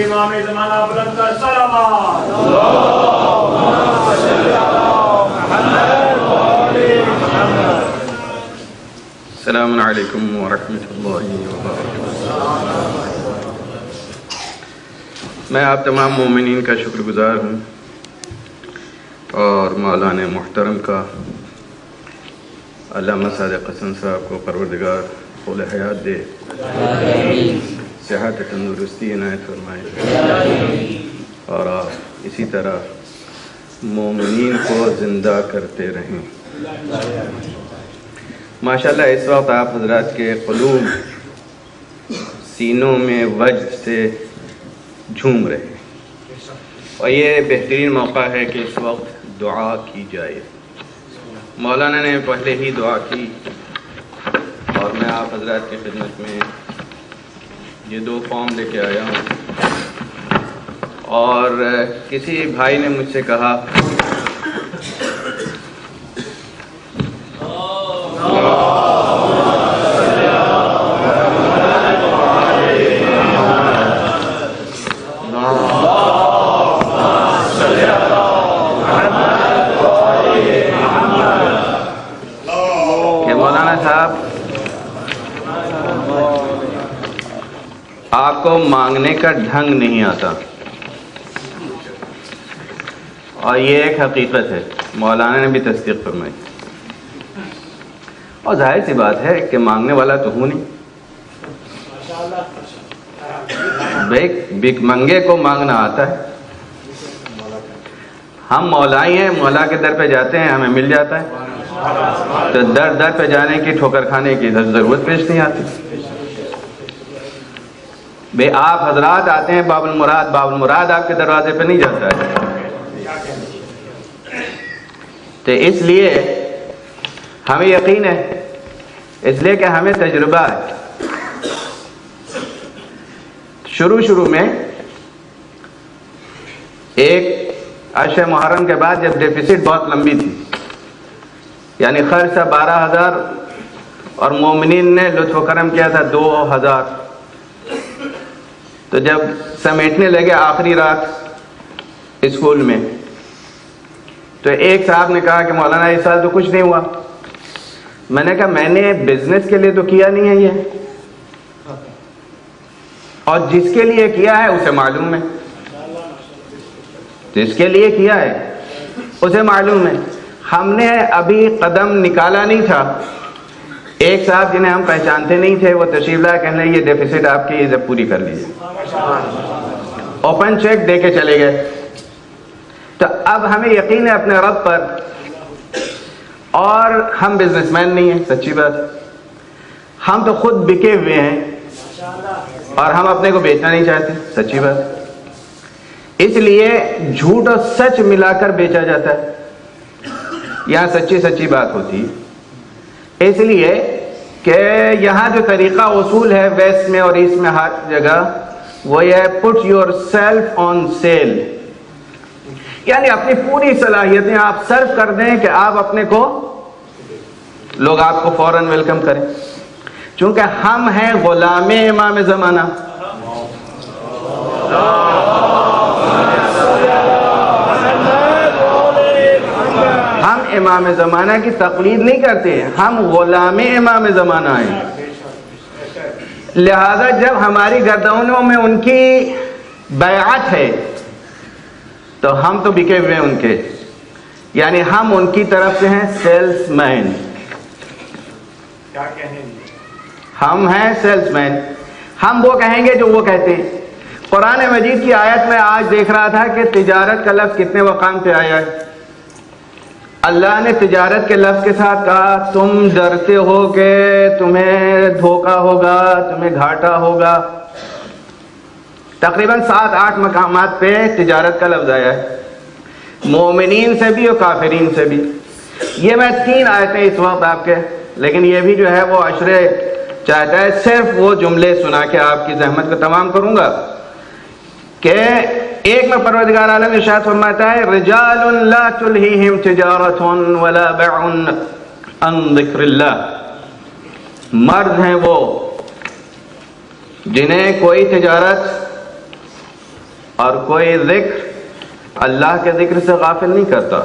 امام زمانہ بلند کر سلامات۔ السلام علیکم ورحمۃ اللہ وبرکاتہ۔ میں آپ تمام مومنین کا شکر گزار ہوں اور مولانا محترم کا، علامہ صادق حسن صاحب کو پروردگار طول حیات دے، صحت تندرستی عنایت فرمائے، اور آپ اسی طرح مومنین کو زندہ کرتے رہیں۔ ماشاءاللہ اس وقت آپ حضرات کے قلوب سینوں میں وجد سے جھوم رہے ہیں، اور یہ بہترین موقع ہے کہ اس وقت دعا کی جائے۔ مولانا نے پہلے ہی دعا کی، اور میں آپ حضرات کی خدمت میں یہ 2 فارم لے کے آیا ہوں، اور کسی بھائی نے مجھ سے کہا کہ مولانا صاحب آپ کو مانگنے کا ڈھنگ نہیں آتا، اور یہ ایک حقیقت ہے، مولانا نے بھی تصدیق فرمائی، اور ظاہر سی بات ہے کہ مانگنے والا تو ہوں نہیں، بھیک منگے کو مانگنا آتا ہے۔ ہم مولائی ہیں، مولا کے در پہ جاتے ہیں، ہمیں مل جاتا ہے، تو در در پہ جانے کی، ٹھوکر کھانے کی ضرورت پیش نہیں آتی۔ بے آپ حضرات آتے ہیں باب المراد، باب المراد آپ کے دروازے پہ نہیں جاتا ہے، تو اس لیے ہمیں یقین ہے، اس لیے کہ ہمیں تجربہ ہے۔ شروع میں ایک عشر محرم کے بعد جب ڈیفیسٹ بہت لمبی تھی، یعنی خرچ تھا 12,000 اور مومنین نے لطف و کرم کیا تھا 2,000، تو جب سمیٹنے لگے آخری رات اسکول میں، تو ایک صاحب نے کہا کہ مولانا اس سال تو کچھ نہیں ہوا۔ میں نے کہا میں نے بزنس کے لیے تو کیا نہیں ہے یہ، اور جس کے لیے کیا ہے اسے معلوم ہے، جس کے لیے کیا ہے اسے معلوم ہے۔ ہم نے ابھی قدم نکالا نہیں تھا، ایک صاحب جنہیں ہم پہچانتے نہیں تھے وہ تشریف لائے، کہنے لگے یہ ڈیفیسٹ آپ کی یہ پوری کر لیجیے، اوپن چیک دے کے چلے گئے۔ تو اب ہمیں یقین ہے اپنے رب پر، اور ہم بزنس مین نہیں ہیں، سچی بات، ہم تو خود بکے ہوئے ہیں، اور ہم اپنے کو بیچنا نہیں چاہتے، سچی بات۔ اس لیے جھوٹ اور سچ ملا کر بیچا جاتا ہے، یہاں سچی بات ہوتی ہے۔ اس لیے کہ یہاں جو طریقہ اصول ہے ویسٹ میں اور ایسٹ میں ہر جگہ، وہ یہ ہے put your self on cell, یعنی اپنی پوری صلاحیتیں آپ سرو کر دیں کہ آپ اپنے کو، لوگ آپ کو فوراً ویلکم کریں، چونکہ ہم ہیں غلام امام زمانہ۔ ہم امام زمانہ کی تقلید نہیں کرتے ہیں، ہم غلام امام زمانہ ہیں، لہذا جب ہماری گردنوں میں ان کی بیعت ہے تو ہم تو بکے ہوئے ہیں ان کے، یعنی ہم ان کی طرف سے ہیں سیلس مین، ہم ہیں سیلس مین، ہم وہ کہیں گے جو وہ کہتے ہیں۔ قرآن مجید کی آیت میں آج دیکھ رہا تھا کہ تجارت کا لفظ کتنے مقام پہ آیا ہے۔ اللہ نے تجارت کے لفظ کے ساتھ کہا تم ڈرتے ہو کہ تمہیں دھوکہ ہوگا، تمہیں گھاٹا ہوگا، تقریباً 7-8 مقامات پہ تجارت کا لفظ آیا ہے۔ مومنین سے بھی اور کافرین سے بھی. یہ میں 3 آیتیں اس وقت آپ کے، لیکن یہ بھی جو ہے وہ عشرے چاہتا ہے، صرف وہ جملے سنا کے آپ کی زحمت کو تمام کروں گا کہ ایک میں پروردگار عالم ارشاد فرماتا ہے رجال لا تلہیہم تجارت ولا بیع عن ذکر اللہ. مرد ہیں وہ جنہیں کوئی تجارت اور کوئی ذکر اللہ کے ذکر سے غافل نہیں کرتا.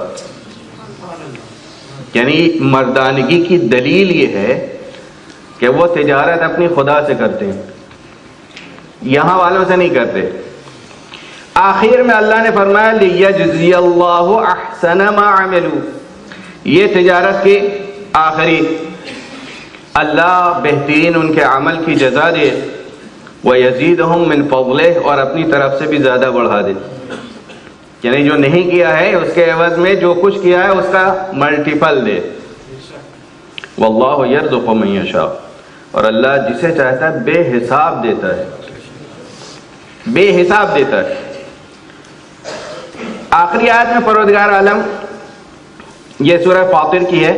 یعنی مردانگی کی دلیل یہ ہے کہ وہ تجارت اپنی خدا سے کرتے ہیں، یہاں والوں سے نہیں کرتے. آخر میں اللہ نے فرمایا لِيَجْزِيَ اللَّهُ أَحْسَنَ مَا عَمِلُوا. یہ تجارت کی آخری اللہ بہترین ان کے عمل کی جزا دے، وَيَزِيدُهُم مِّن فَضْلِهِ، اور اپنی طرف سے بھی زیادہ بڑھا دے. یعنی جو نہیں کیا ہے اس کے عوض میں جو کچھ کیا ہے اس کا ملٹیپل دے. وَاللَّهُ يَرْزُقُ مَن يَشَاءُ، اور اللہ جسے چاہتا ہے بے حساب دیتا ہے، بے حساب دیتا ہے. آخری آیت میں پروردگار عالم، یہ سورہ فاطر کی ہے،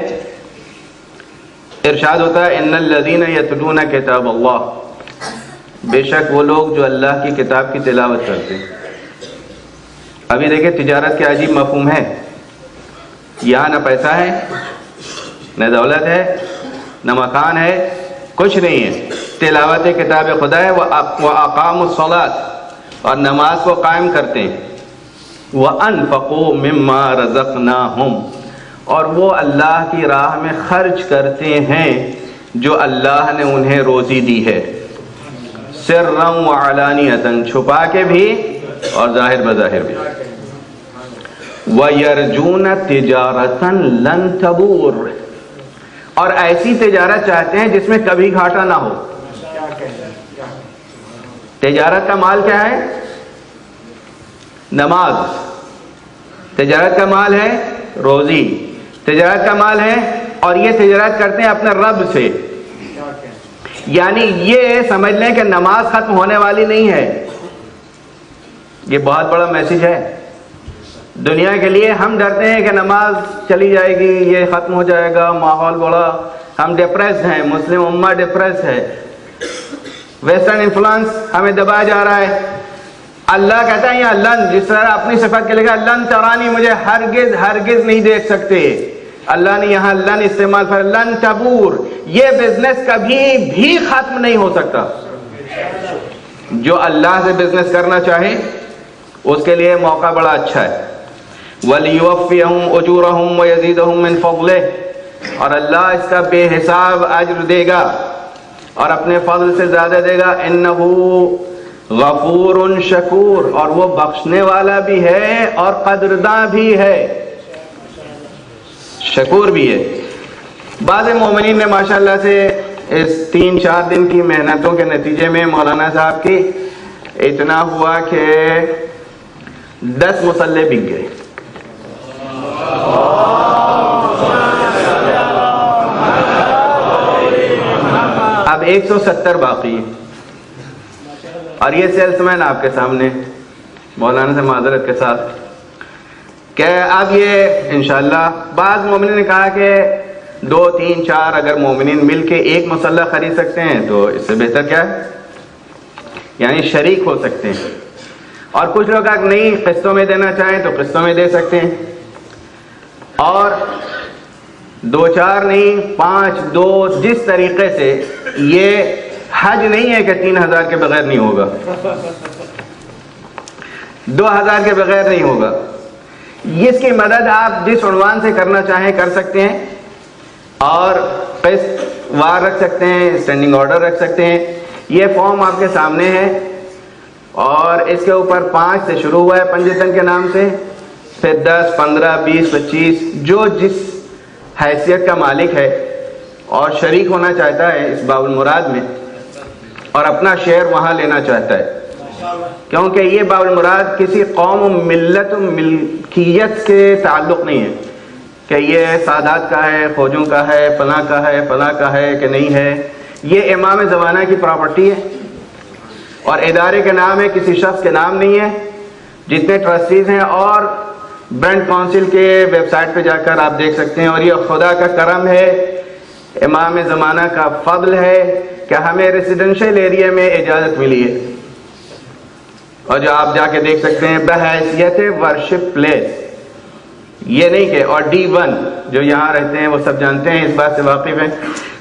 ارشاد ہوتا ہے ان الذین یتلون کتاب اللہ، بے شک وہ لوگ جو اللہ کی کتاب کی تلاوت کرتے ہیں. ابھی دیکھیں تجارت کے عجیب مفہوم ہے. یہاں نہ پیسہ ہے، نہ دولت ہے، نہ مکان ہے، کچھ نہیں ہے. تلاوت کتاب خدا ہے. وَأَقَامُوا الصَّلَاةَ، اور نماز کو قائم کرتے ہیں. وَأَنفَقُوا مِمَّا رَزَقْنَاهُمْ، اور وہ اللہ کی راہ میں خرچ کرتے ہیں جو اللہ نے انہیں روزی دی ہے. سرًّا وعلانیةً، چھپا کے بھی اور ظاہر بظاہر بھی. وَيَرْجُونَ تِجَارَةً لَن تَبُورَ، اور ایسی تجارت چاہتے ہیں جس میں کبھی گھاٹا نہ ہو. تجارت کا مال کیا ہے؟ نماز. تجارت کا مال ہے روزی. تجارت کا مال ہے، اور یہ تجارت کرتے ہیں اپنے رب سے. یعنی یہ سمجھ لیں کہ نماز ختم ہونے والی نہیں ہے. یہ بہت بڑا میسج ہے دنیا کے لیے. ہم ڈرتے ہیں کہ نماز چلی جائے گی، یہ ختم ہو جائے گا، ماحول بڑا، ہم ڈپریس ہیں، مسلم امہ ڈپریس ہے، ویسٹرن انفلوئنس ہمیں دبایا جا رہا ہے. اللہ کہتا ہے یہاں لن، جس طرح اپنی صفت کے لکھا لن ترانی، مجھے ہرگز ہرگز نہیں دیکھ سکتے. اللہ نے یہاں لن استعمال کر، لن تبور، یہ بزنس کبھی بھی ختم نہیں ہو سکتا. جو اللہ سے بزنس کرنا چاہے اس کے لیے موقع بڑا اچھا ہے. وَلِيُوَفِّيَهُمْ أُجُورَهُمْ وَيَزِيدَهُمْ مِنْ فَضْلِهِ، اور اللہ اس کا بے حساب اجر دے گا اور اپنے فضل سے زیادہ دے گا. إِنَّهُ غَفُورٌ شَكُورٌ، اور وہ بخشنے والا بھی ہے اور قدرداں بھی ہے، شکور بھی ہے. بعض مومنین نے ماشاءاللہ سے اس 3-4 دن کی محنتوں کے نتیجے میں مولانا صاحب کی اتنا ہوا کہ 10 مصلے بک گئے. اب 170 باقی ہیں. اور یہ سیلس مین آپ کے سامنے مولانا سے معذرت کے ساتھ کہ اب یہ انشاءاللہ، بعض مومنین نے کہا کہ 2 3 4 اگر مومنین مل کے ایک مسلح خرید سکتے ہیں تو اس سے بہتر کیا ہے، یعنی شریک ہو سکتے ہیں. اور کچھ لوگ اگر نہیں قسطوں میں دینا چاہیں تو قسطوں میں دے سکتے ہیں. اور 2 4 نہیں 5 2، جس طریقے سے. یہ حج نہیں ہے کہ 3000 کے بغیر نہیں ہوگا، 2000 کے بغیر نہیں ہوگا. اس کی مدد آپ جس عنوان سے کرنا چاہیں کر سکتے ہیں، اور قسط وار رکھ سکتے ہیں، اسٹینڈنگ آرڈر رکھ سکتے ہیں. یہ فارم آپ کے سامنے ہے، اور اس کے اوپر 5 سے شروع ہوا ہے پنجتن کے نام سے، پھر 10 15 20 25، جو جس حیثیت کا مالک ہے اور شریک ہونا چاہتا ہے اس باب المراد میں اور اپنا شیئر وہاں لینا چاہتا ہے. کیونکہ یہ باب المراد کسی قوم و ملت و ملکیت کے تعلق نہیں ہے کہ یہ سادات کا ہے، فوجوں کا ہے، فلاں کا ہے، فلاں کا ہے کہ نہیں ہے. یہ امام زمانہ کی پراپرٹی ہے، اور ادارے کے نام ہے، کسی شخص کے نام نہیں ہے. جتنے ٹرسٹیز ہیں اور برنٹ کونسل کے ویب سائٹ پہ جا کر آپ دیکھ سکتے ہیں. اور یہ خدا کا کرم ہے, امام زمانہ کا فضل ہے کہ ہمیں ریزیڈنشل ایریا میں اجازت ملی ہے. اور جو آپ جا کے دیکھ سکتے ہیں بحیثیت ورشپ پلیس, یہ نہیں کہ, اور D1 جو یہاں رہتے ہیں وہ سب جانتے ہیں, اس بات سے واقف ہیں.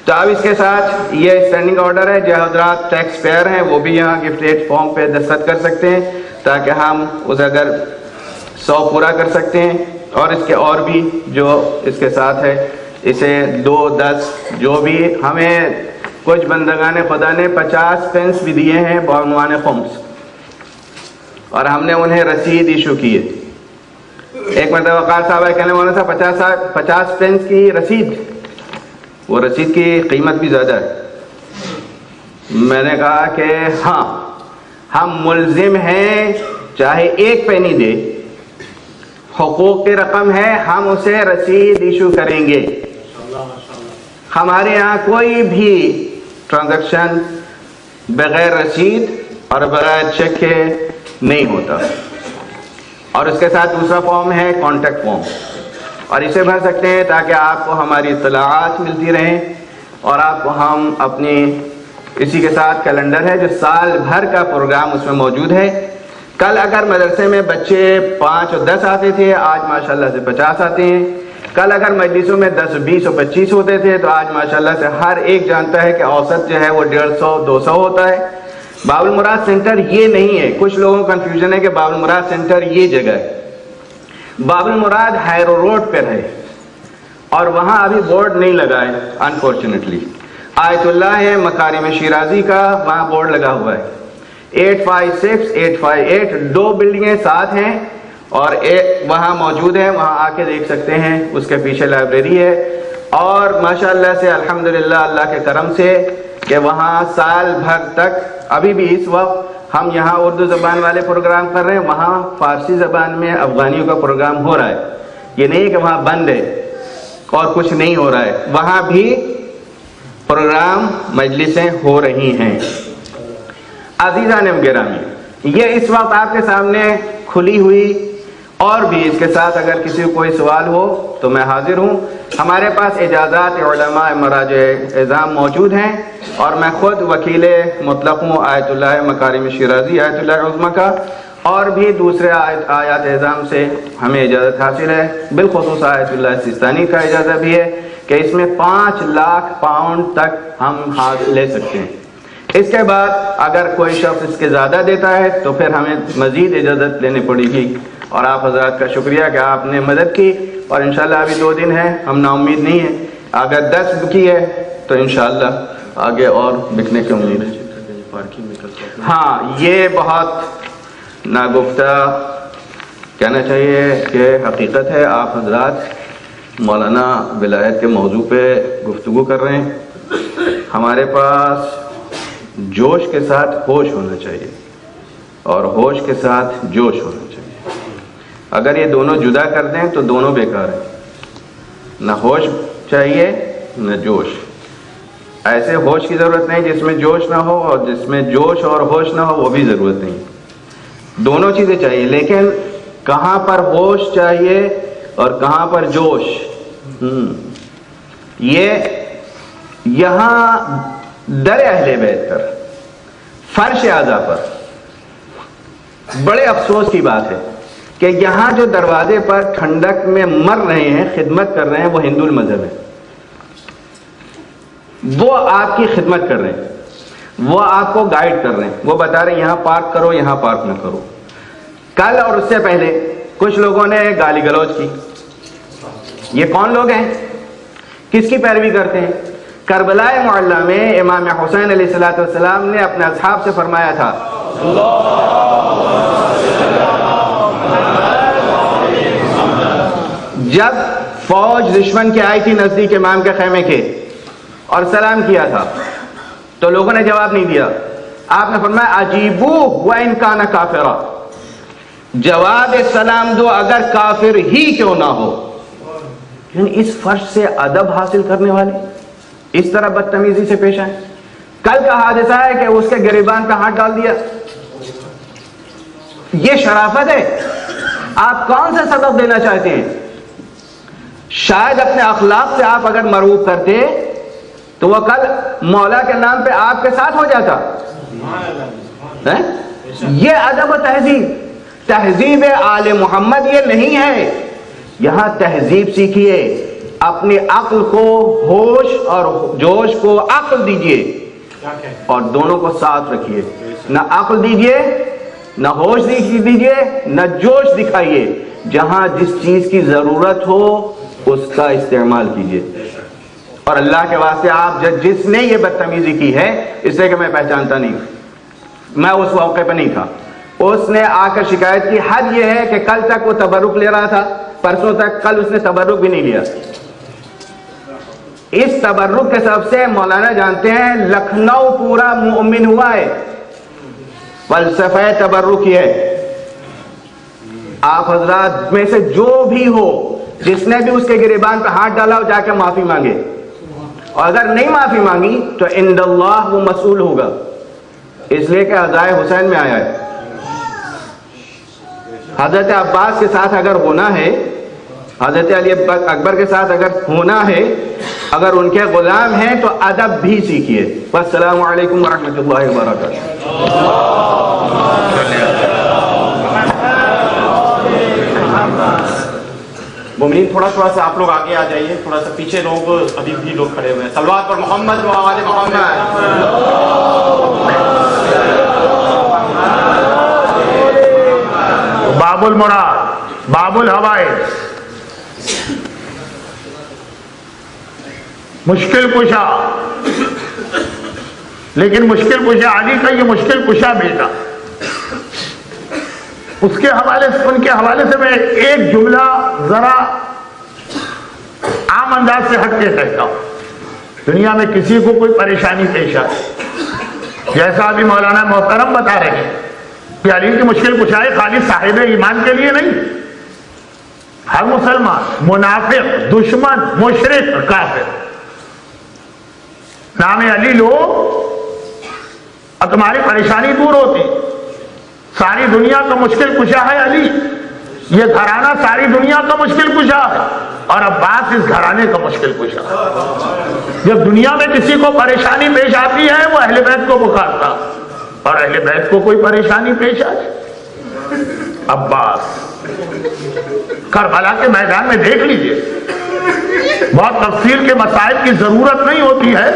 تو اب اس کے ساتھ یہ اسٹینڈنگ آرڈر ہے, جو حضرات ٹیکس پیئر ہیں وہ بھی یہاں گفٹ ایڈ فارم پہ دستخط کر سکتے ہیں تاکہ ہم اس اگر 100 پورا کر سکتے ہیں. اور اس کے اور بھی جو اس کے ساتھ ہے, اسے 2, 10 جو بھی, ہمیں کچھ بندگان خدا نے 50 پینس بھی دیے ہیں بعنوان خمس, اور ہم نے انہیں رسید ایشو کی ہے. ایک مرتبہ وقار صاحب کہنے والا تھا 50 پینس کی رسید, وہ رسید کی قیمت بھی زیادہ ہے. میں نے کہا کہ ہاں, ہم ملزم ہیں, چاہے 1 پینی دے, حقوق کی رقم ہے, ہم اسے رسید ایشو کریں گے. ہمارے یہاں کوئی بھی ٹرانزیکشن بغیر رسید اور بغیر چیک کے نہیں ہوتا. اور اس کے ساتھ دوسرا فارم ہے کانٹیکٹ فارم, اور اسے بھر سکتے ہیں تاکہ آپ کو ہماری اطلاعات ملتی رہیں, اور آپ کو ہم اپنی, اسی کے ساتھ کیلنڈر ہے جو سال بھر کا پروگرام اس میں موجود ہے. کل اگر مدرسے میں بچے 5 اور 10 آتے تھے, آج ماشاءاللہ سے 50 آتے ہیں. کل اگر مجلسوں میں 10, 20 اور 25 ہوتے تھے, تو آج ماشاءاللہ سے ہر ایک جانتا ہے کہ اوسط جو ہے وہ 150, 200 ہوتا ہے. باب المراد سینٹر یہ نہیں ہے, کچھ لوگوں کو کنفیوژن ہے کہ باب المراد سینٹر یہ جگہ ہے. باب المراد ہیرو روڈ پر ہے, اور وہاں ابھی بورڈ نہیں لگا ہے انفارچونیٹلی. آیت اللہ ہے مکارم شیرازی کا, وہاں بورڈ لگا ہوا ہے. 856, 858 2 بلڈنگیں ساتھ ہیں, اور وہاں موجود ہے, وہاں آ کے دیکھ سکتے ہیں. اس کے پیچھے لائبریری ہے, اور ماشاءاللہ سے الحمدللہ اللہ کے کرم سے کہ وہاں سال بھر تک, ابھی بھی اس وقت ہم یہاں اردو زبان والے پروگرام کر رہے ہیں, وہاں فارسی زبان میں افغانیوں کا پروگرام ہو رہا ہے. یہ نہیں کہ وہاں بند ہے اور کچھ نہیں ہو رہا ہے, وہاں بھی پروگرام مجلسیں ہو رہی ہیں. عزیزان گرامی, یہ اس وقت آپ کے سامنے کھلی ہوئی, اور بھی اس کے ساتھ اگر کسی کو کوئی سوال ہو تو میں حاضر ہوں. ہمارے پاس اجازات علماء مراجع اعظام موجود ہیں, اور میں خود وکیل مطلق ہوں آیت اللہ مکارم شیرازی آیت اللہ عظمہ کا, اور بھی دوسرے آیات اعظام سے ہمیں اجازت حاصل ہے. بالخصوص آیت اللہ سیستانی کا اجازت بھی ہے کہ اس میں 5 لاکھ پاؤنڈ تک ہم ہاتھ لے سکتے ہیں. اس کے بعد اگر کوئی شخص اس کے زیادہ دیتا ہے تو پھر ہمیں مزید اجازت لینی پڑے گی. اور آپ حضرات کا شکریہ کہ آپ نے مدد کی, اور انشاءاللہ ابھی 2 دن ہیں, ہم نا امید نہیں ہیں. اگر 10 بکی ہے تو انشاءاللہ آگے اور بکنے کی امید ہے. ہاں, یہ بہت ناگفتہ کہنا چاہیے کہ حقیقت ہے, آپ حضرات مولانا ولایت کے موضوع پہ گفتگو کر رہے ہیں. ہمارے پاس جوش کے ساتھ ہوش ہونا چاہیے, اور ہوش کے ساتھ جوش ہونا چاہیے. اگر یہ دونوں جدا کر دیں تو دونوں بیکار ہیں. نہ ہوش چاہیے نہ جوش. ایسے ہوش کی ضرورت نہیں جس میں جوش نہ ہو, اور جس میں جوش اور ہوش نہ ہو وہ بھی ضرورت نہیں. دونوں چیزیں چاہیے, لیکن کہاں پر ہوش چاہیے اور کہاں پر جوش, یہ یہاں در اہل بیت پر, فرش اعضا پر بڑے افسوس کی بات ہے کہ یہاں جو دروازے پر ٹھنڈک میں مر رہے ہیں, خدمت کر رہے ہیں, وہ ہندو مذہب ہے. وہ آپ کی خدمت کر رہے ہیں, وہ آپ کو گائیڈ کر رہے ہیں, وہ بتا رہے ہیں یہاں پارک کرو, یہاں پارک نہ کرو. کل اور اس سے پہلے کچھ لوگوں نے گالی گلوچ کی. یہ کون لوگ ہیں, کس کی پیروی کرتے ہیں؟ کربلا معلی میں امام حسین علیہ السلام نے اپنے اصحاب سے فرمایا تھا, جب فوج دشمن کی آئی تھی نزدیک امام کے خیمے کے اور سلام کیا تھا تو لوگوں نے جواب نہیں دیا. آپ نے فرمایا عجیبو وَإِن كَانَ كَافِرًا, جواب سلام دو اگر کافر ہی کیوں نہ ہو. یعنی اس فرش سے ادب حاصل کرنے والے اس طرح بدتمیزی سے پیش آئے. کل کا حادثہ ہے کہ اس کے گریبان پہ ہاتھ ڈال دیا. یہ شرافت ہے؟ آپ کون سا سبق دینا چاہتے ہیں؟ شاید اپنے اخلاق سے آپ اگر مرغوب کرتے تو وہ کل مولا کے نام پہ آپ کے ساتھ ہو جاتا. یہ ادب و تہذیب، تہذیب آل محمد یہ نہیں ہے. یہاں تہذیب سیکھیے، اپنی عقل کو ہوش اور جوش کو عقل دیجئے اور دونوں کو ساتھ رکھیے. نہ عقل دیجئے نہ ہوش دیجئے نہ جوش دکھائیے. جہاں جس چیز کی ضرورت ہو اس کا استعمال کیجئے. اور اللہ کے واسطے آپ جس نے یہ بدتمیزی کی ہے اس سے کہ میں پہچانتا نہیں، میں اس موقع پہ نہیں تھا، اس نے آ کر شکایت کی. حد یہ ہے کہ کل تک وہ تبرک لے رہا تھا، پرسوں تک، کل اس نے تبرک بھی نہیں لیا. اس تبرک کے سبب سے مولانا جانتے ہیں لکھنؤ پورا مومن ہوا ہے. فلسفہ تبرک یہ ہے. آپ حضرات میں سے جو بھی ہو جس نے بھی اس کے گریبان پہ ہاتھ ڈالا ہو جا کے معافی مانگے، اور اگر نہیں معافی مانگی تو عند اللہ وہ مسئول ہوگا. اس لیے کہ عزائے حسین میں آیا ہے. حضرت عباس کے ساتھ اگر ہونا ہے، حضرت علی اکبر کے ساتھ اگر ہونا ہے، اگر ان کے غلام ہیں تو ادب بھی سیکھیے. والسلام علیکم ورحمۃ اللہ وبرکاتہ. مومنین تھوڑا سا آپ لوگ آگے آ جائیے، تھوڑا سا پیچھے لوگ ابھی بھی لوگ کھڑے ہوئے ہیں. صلوات پر محمد و آل محمد. باب المراد، باب الحوائج، مشکل کشا. لیکن مشکل کشا علی کا یہ مشکل کشا بیٹا، اس کے حوالے سے، ان کے حوالے سے میں ایک جملہ ذرا عام انداز سے ہٹ کے کہتا ہوں. دنیا میں کسی کو کوئی پریشانی پیش آئے، جیسا ابھی مولانا محترم بتا رہے ہیں کہ علی کی مشکل کشائی خالی صاحب ایمان کے لیے نہیں، ہر مسلمان، منافق، دشمن، مشرک، کافر نام علی لو اور تمہاری پریشانی دور ہوتی. ساری دنیا کا مشکل کشا ہے علی. یہ گھرانہ ساری دنیا کا مشکل کشا ہے، اور عباس اس گھرانے کا مشکل کشا ہے. جب دنیا میں کسی کو پریشانی پیش آتی ہے وہ اہل بیت کو پکارتا، اور اہل بیت کو کوئی پریشانی پیش آئے. عباس کربلا کے میدان میں دیکھ لیجئے، بہت تفصیل کے مسائل کی ضرورت نہیں ہوتی ہے.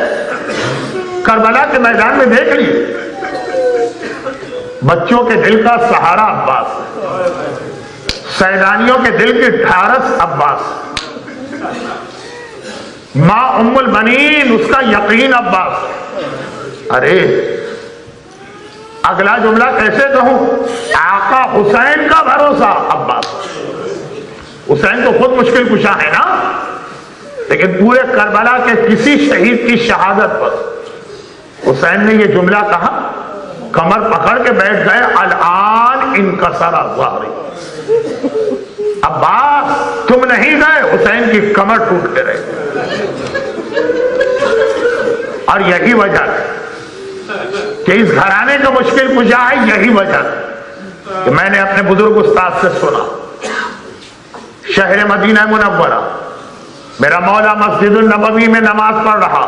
کربلا کے میدان میں دیکھ لیجئے، بچوں کے دل کا سہارا عباس، سیدانیوں کے دل کی ڈھارس عباس، ماں ام البنین اس کا یقین عباس. ارے اگلا جملہ کیسے کہوں، آقا حسین کا بھروسہ عباس. حسین تو خود مشکل کشا ہے نا، لیکن پورے کربلا کے کسی شہید کی شہادت پر حسین نے یہ جملہ کہا، کمر پکڑ کے بیٹھ گئے، الان انکسر ظہری. عباس تم نہیں گئے، حسین کی کمر ٹوٹ کے رہے. اور یہی وجہ کہ اس گھرانے کا مشکل کشا ہے، یہی وجہ کہ میں نے اپنے بزرگ استاد سے سنا، شہر مدینہ منورہ میرا مولا مسجد النبوی میں نماز پڑھ رہا.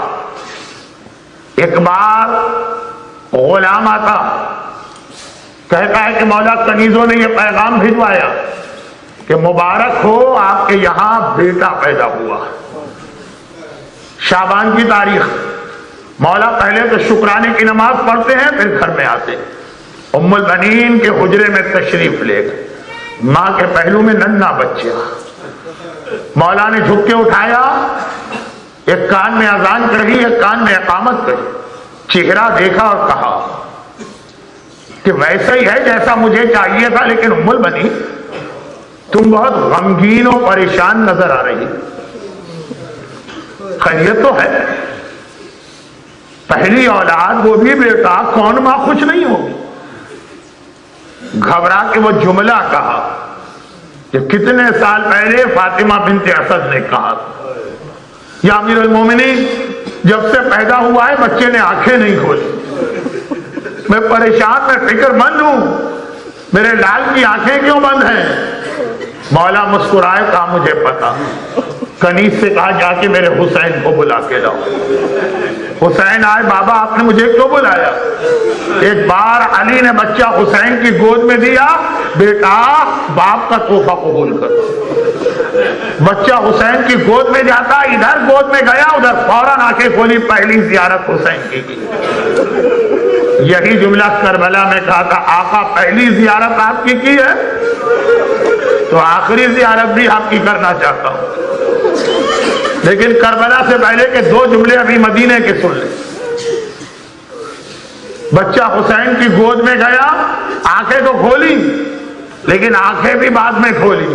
ایک بار غلام آتا، کہتا ہے کہ مولا کنیزوں نے یہ پیغام بھجوایا کہ مبارک ہو آپ کے یہاں بیٹا پیدا ہوا. شعبان کی تاریخ. مولا پہلے تو شکرانے کی نماز پڑھتے ہیں، پھر گھر میں آتے. ام البنین کے حجرے میں تشریف لے گئے، ماں کے پہلو میں ننھا بچہ. مولا نے جھک کے اٹھایا، ایک کان میں اذان کہی، ایک کان میں اقامت کہی. چہرہ دیکھا اور کہا کہ ویسا ہی ہے جیسا مجھے چاہیے تھا، لیکن ام البنین تم بہت غمگین و پریشان نظر آ رہی. خیریت تو ہے، پہلی اولاد وہ بھی بیٹا، کون ماں خوش نہیں ہوگی. گھبرا کے وہ جملہ کہا کہ کتنے سال پہلے فاطمہ بنت اسد نے کہا، یا امیر المومنین جب سے پیدا ہوا ہے بچے نے آنکھیں نہیں کھولی، میں پریشان، میں فکر مند ہوں، میرے لال کی آنکھیں کیوں بند ہیں. مولا مسکرائے، کہا مجھے پتا۔ کنیز سے کہا جا کے میرے حسین کو بلا کے لاؤ۔ حسین آئے، بابا آپ نے مجھے کیوں بلایا؟ ایک بار علی نے بچہ حسین کی گود میں دیا، بیٹا باپ کا تحفہ قبول کر۔ بچہ حسین کی گود میں جاتا، ادھر گود میں گیا، ادھر فوراً آنکھیں کھولی، پہلی زیارت حسین کی۔ یہی جملہ کربلا میں کہا تھا، آقا پہلی زیارت آپ کی ہے تو آخری زیارت بھی آپ کی کرنا چاہتا ہوں۔ لیکن کربلا سے پہلے کے دو جملے ابھی مدینے کے سن لیں۔ بچہ حسین کی گود میں گیا، آنکھیں تو کھولی لیکن آنکھیں بھی بعد میں کھولی۔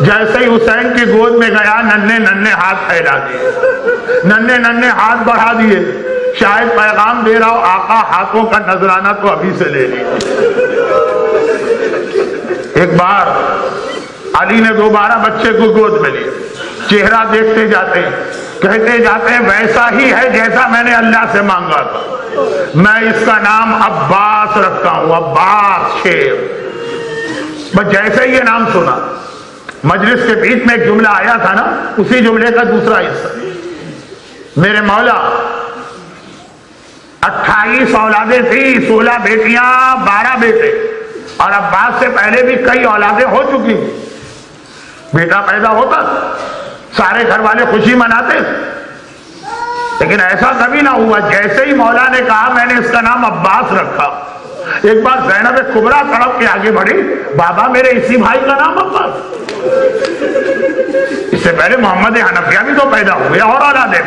جیسے ہی حسین کی گود میں گیا، ننھے ننھے ہاتھ پھیلا دیے، ننھے ننھے ہاتھ بڑھا دیے، شاید پیغام دے رہا ہو آقا ہاتھوں کا نذرانہ تو ابھی سے لے لیجیے۔ ایک بار علی نے دوبارہ بچے کو گود میں لیا، چہرہ دیکھتے جاتے ہیں، کہتے جاتے ہیں ویسا ہی ہے جیسا میں نے اللہ سے مانگا تھا، میں اس کا نام عباس رکھتا ہوں، عباس شیر۔ بس جیسے ہی یہ نام سنا، مجلس کے بیچ میں ایک جملہ آیا تھا نا، اسی جملے کا دوسرا حصہ، میرے مولا 28 اولادیں تھی، 16 بیٹیاں 12 بیٹے، اور عباس سے پہلے بھی کئی اولادیں ہو چکی، بیٹا پیدا ہوتا سارے گھر والے خوشی مناتے، لیکن ایسا کبھی نہ ہوا جیسے ہی مولا نے کہا میں نے اس کا نام عباس رکھا۔ ایک بار زینب کبریٰ تڑپ کے آگے بڑھی، بابا میرے اسی بھائی کا نام عباس، اس سے پہلے محمد حنفیہ بھی تو پیدا ہوئے اور اولادیں،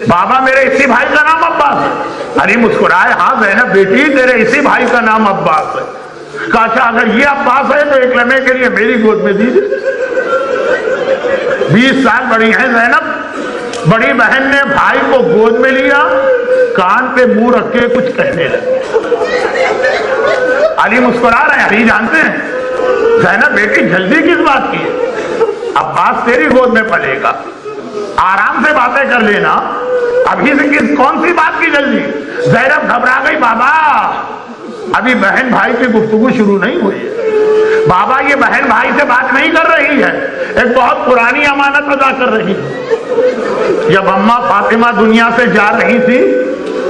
بابا میرے اسی بھائی کا نام عباس ہے۔ علی مسکرائے، ہاں زینب بیٹی تیرے اسی بھائی کا نام عباس ہے۔ کہا اچھا اگر یہ عباس ہے تو ایک لمحے کے لیے میری گود میں دیجیے۔ 20 سال بڑی ہیں زینب، بڑی بہن نے بھائی کو گود میں لیا، کان پہ منہ رکھ کے کچھ کہنے لگے۔ علی مسکرا رہے ہیں، علی جانتے ہیں زینب بیٹی جلدی کس بات کی ہے، عباس تیری گود میں پلے گا، آرام سے باتیں کر لینا، ابھی سے کون سی بات کی جلدی؟ زینب گھبرا گئی، بابا ابھی بہن بھائی کی گفتگو شروع نہیں ہوئی ہے، بابا یہ بہن بھائی سے بات نہیں کر رہی ہے، ایک بہت پرانی امانت ادا کر رہی ہے۔ جب اماں فاطمہ دنیا سے جا رہی تھی،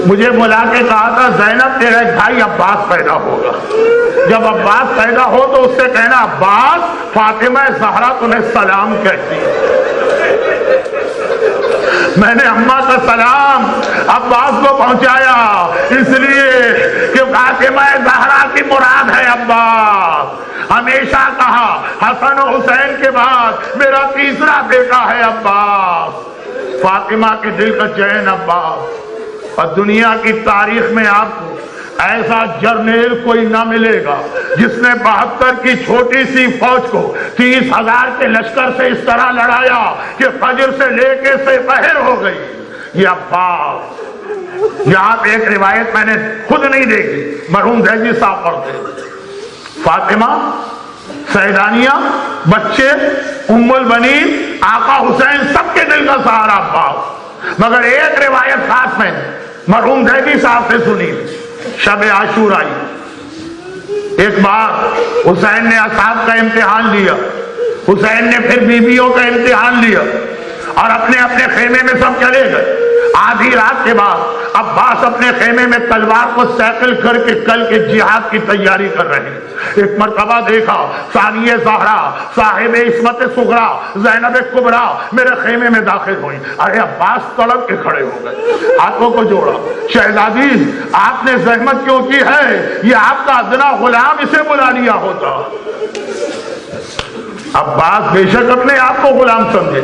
مجھے بلا کے کہا تھا زینب تیرا ایک بھائی عباس پیدا ہوگا، جب عباس پیدا ہو تو اس سے کہنا عباس فاطمہ زہرا تمہیں سلام کہتی ہے۔ میں نے اماں کا سلام عباس کو پہنچایا، اس لیے کہ فاطمہ زہرا کی مراد ہے عباس۔ ہمیشہ کہا حسن و حسین کے بعد میرا تیسرا بیٹا ہے عباس، فاطمہ کے دل کا چین عباس۔ اور دنیا کی تاریخ میں آپ کو ایسا جرنیل کوئی نہ ملے گا جس نے 72 کی چھوٹی سی فوج کو 30,000 کے لشکر سے اس طرح لڑایا کہ فجر سے لے کے سپہر ہو گئی۔ یہ عباس، یہاں ایک روایت میں نے خود نہیں دیکھی، مرحوم زیدی صاحب پڑھتے، فاطمہ، سیدانیہ، بچے، ام البنین، آقا حسین، سب کے دل کا سہارا عباس۔ مگر ایک روایت خاص میں مرحوم زیدی صاحب سے سنی، شب عاشورہ آئی، ایک بار حسین نے اصحاب کا امتحان لیا، حسین نے پھر بیویوں کا امتحان لیا، اور اپنے اپنے خیمے میں سب چلے گئے۔ آدھی رات کے بعد عباس اپنے خیمے میں تلوار کو سیکل کر کے کل کے جہاد کی تیاری کر رہے ہیں۔ ایک مرتبہ دیکھا ثانیہ زہرا صاحب عصمت صغرا زینب کبریٰ میرے خیمے میں داخل ہوئی۔ ارے عباس تڑپ کے کھڑے ہو گئے، ہاتھوں کو جوڑا، شہزادی آپ نے زحمت کیوں کی ہے، یہ آپ کا ادنا غلام، اسے بلا لیا ہوتا۔ عباس بے شک اپنے آپ کو غلام سمجھے،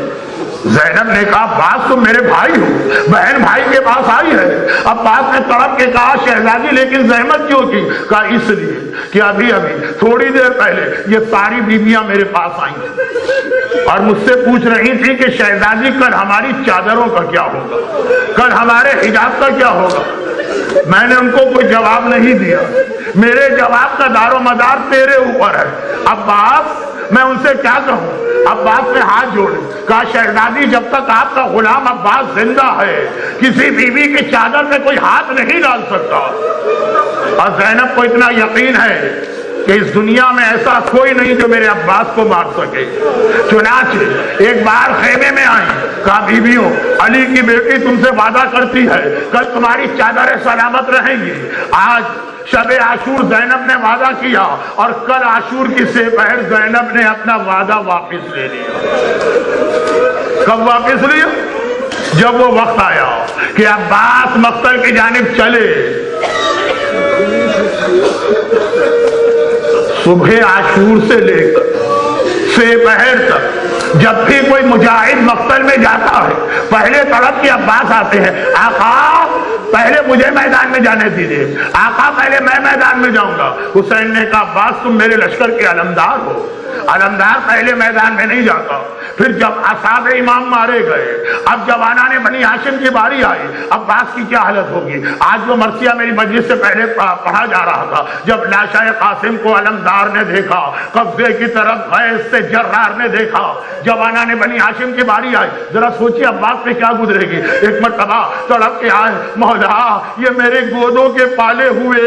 زینب نے کہا عباس تم میرے بھائی ہو، بہن بھائی کے پاس آئی ہے۔ عباس نے تڑپ کے کہا شہزادی لیکن زحمت کیوں کی؟ کہا اس لیے کہ ابھی تھوڑی دیر پہلے یہ ساری بیویاں میرے پاس آئی ہیں اور مجھ سے پوچھ رہی تھی کہ شہزادی کل ہماری چادروں کا کیا ہوگا، کل ہمارے حجاب کا کیا ہوگا۔ میں نے ان کو کوئی جواب نہیں دیا، میرے جواب کا دار و مدار تیرے اوپر ہے۔ عباس میں ان سے کیا کہوں؟ عباس نے ہاتھ جوڑے، کہا شہزادی جب تک آپ کا غلام عباس زندہ ہے کسی بیوی کی چادر میں کوئی ہاتھ نہیں ڈال سکتا۔ اور زینب کو اتنا یقین ہے کہ اس دنیا میں ایسا کوئی نہیں جو میرے عباس کو مار سکے۔ چنانچہ ایک بار خیمے میں آئیں، کہا بیویوں علی کی بیٹی تم سے وعدہ کرتی ہے کل تمہاری چادریں سلامت رہیں گی۔ آج شب عاشور زینب نے وعدہ کیا اور کل عاشور کی سپہر زینب نے اپنا وعدہ واپس لے لیا۔ کب واپس لیا؟ جب وہ وقت آیا کہ عباس مقتل کی جانب چلے۔ صبح عاشور سے لے کر سپہر تک جب بھی کوئی مجاہد مقتل میں جاتا ہے پہلے طرف کے عباس آتے ہیں، آقا پہلے مجھے میدان میں جانے دیجیے، آقا پہلے میں میدان میں جاؤں گا۔ حسین نے کہا عباس تم میرے لشکر کے علمدار ہو، علمدار پہلے میدان میں نہیں جاتا۔ پھر جب اصحاب امام مارے گئے، اب جب آنان بنی ہاشم کی باری آئی، عباس کی کیا حالت ہوگی؟ آج وہ مرثیہ میری مجلس سے پہلے پڑھا جا رہا تھا، جب لاشا قاسم کو علمدار نے دیکھا، قبضے کی طرف غیظ سے جرار نے دیکھا، جب آنان بنی ہاشم کی باری آئی، ذرا سوچیے عباس پہ کیا گزرے گی۔ ایک مرتبہ تڑپ کے آئے، مولا یہ میرے گودوں کے پالے ہوئے،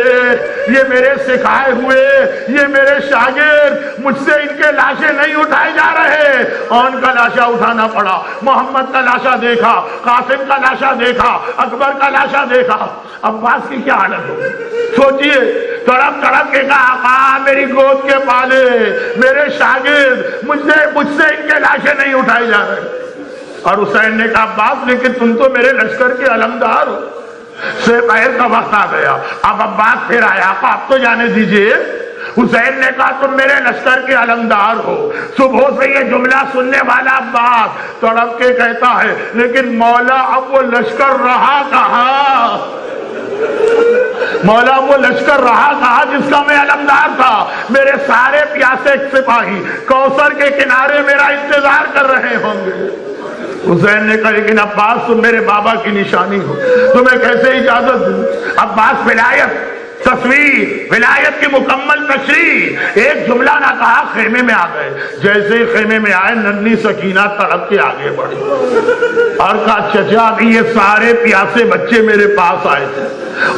یہ میرے سکھائے ہوئے، یہ میرے شاگرد، مجھ سے ان کے لاشیں نہیں اٹھائے جا رہے۔ ان کا لاشا اٹھانا پڑا، محمد کا لاشا دیکھا، قاسم کا لاشا دیکھا، اکبر کا لاشا دیکھا۔ عباس کی کیا حالت ہوگی؟ سوچئے تڑپ تڑپ کے کہا آقا میری گود کے پالے، میرے شاگرد، مجھ سے ان کے لاشیں نہیں اٹھائے جا رہے۔ اور حسین نے کہا عباس لیکن تم تو میرے لشکر کے علمدار ہو۔ سپہر کا وقت آ گیا، اب عباس پھر آیا، آقا اب تو جانے دیجئے۔ حسین نے کہا تم میرے لشکر کے علمدار ہو۔ صبح سے یہ جملہ سننے والا عباس تڑپ کے کہتا ہے لیکن مولا اب وہ لشکر رہا کہاں؟ مولا وہ لشکر رہا کہاں جس کا میں علمدار تھا؟ میرے سارے پیاسے سپاہی کوثر کے کنارے میرا انتظار کر رہے ہوں گے۔ حسین نے کہا لیکن عباس تم میرے بابا کی نشانی ہو، تمہیں کیسے اجازت دوں؟ عباس ولایت کی مکمل تشریح، ایک جملہ نہ کہا، خیمے میں آ گئے۔ جیسے ہی خیمے میں آئے ننھی سکینہ تڑپ کے آگے بڑھی اور کہا چچا ابھی یہ سارے پیاسے بچے میرے پاس آئے تھے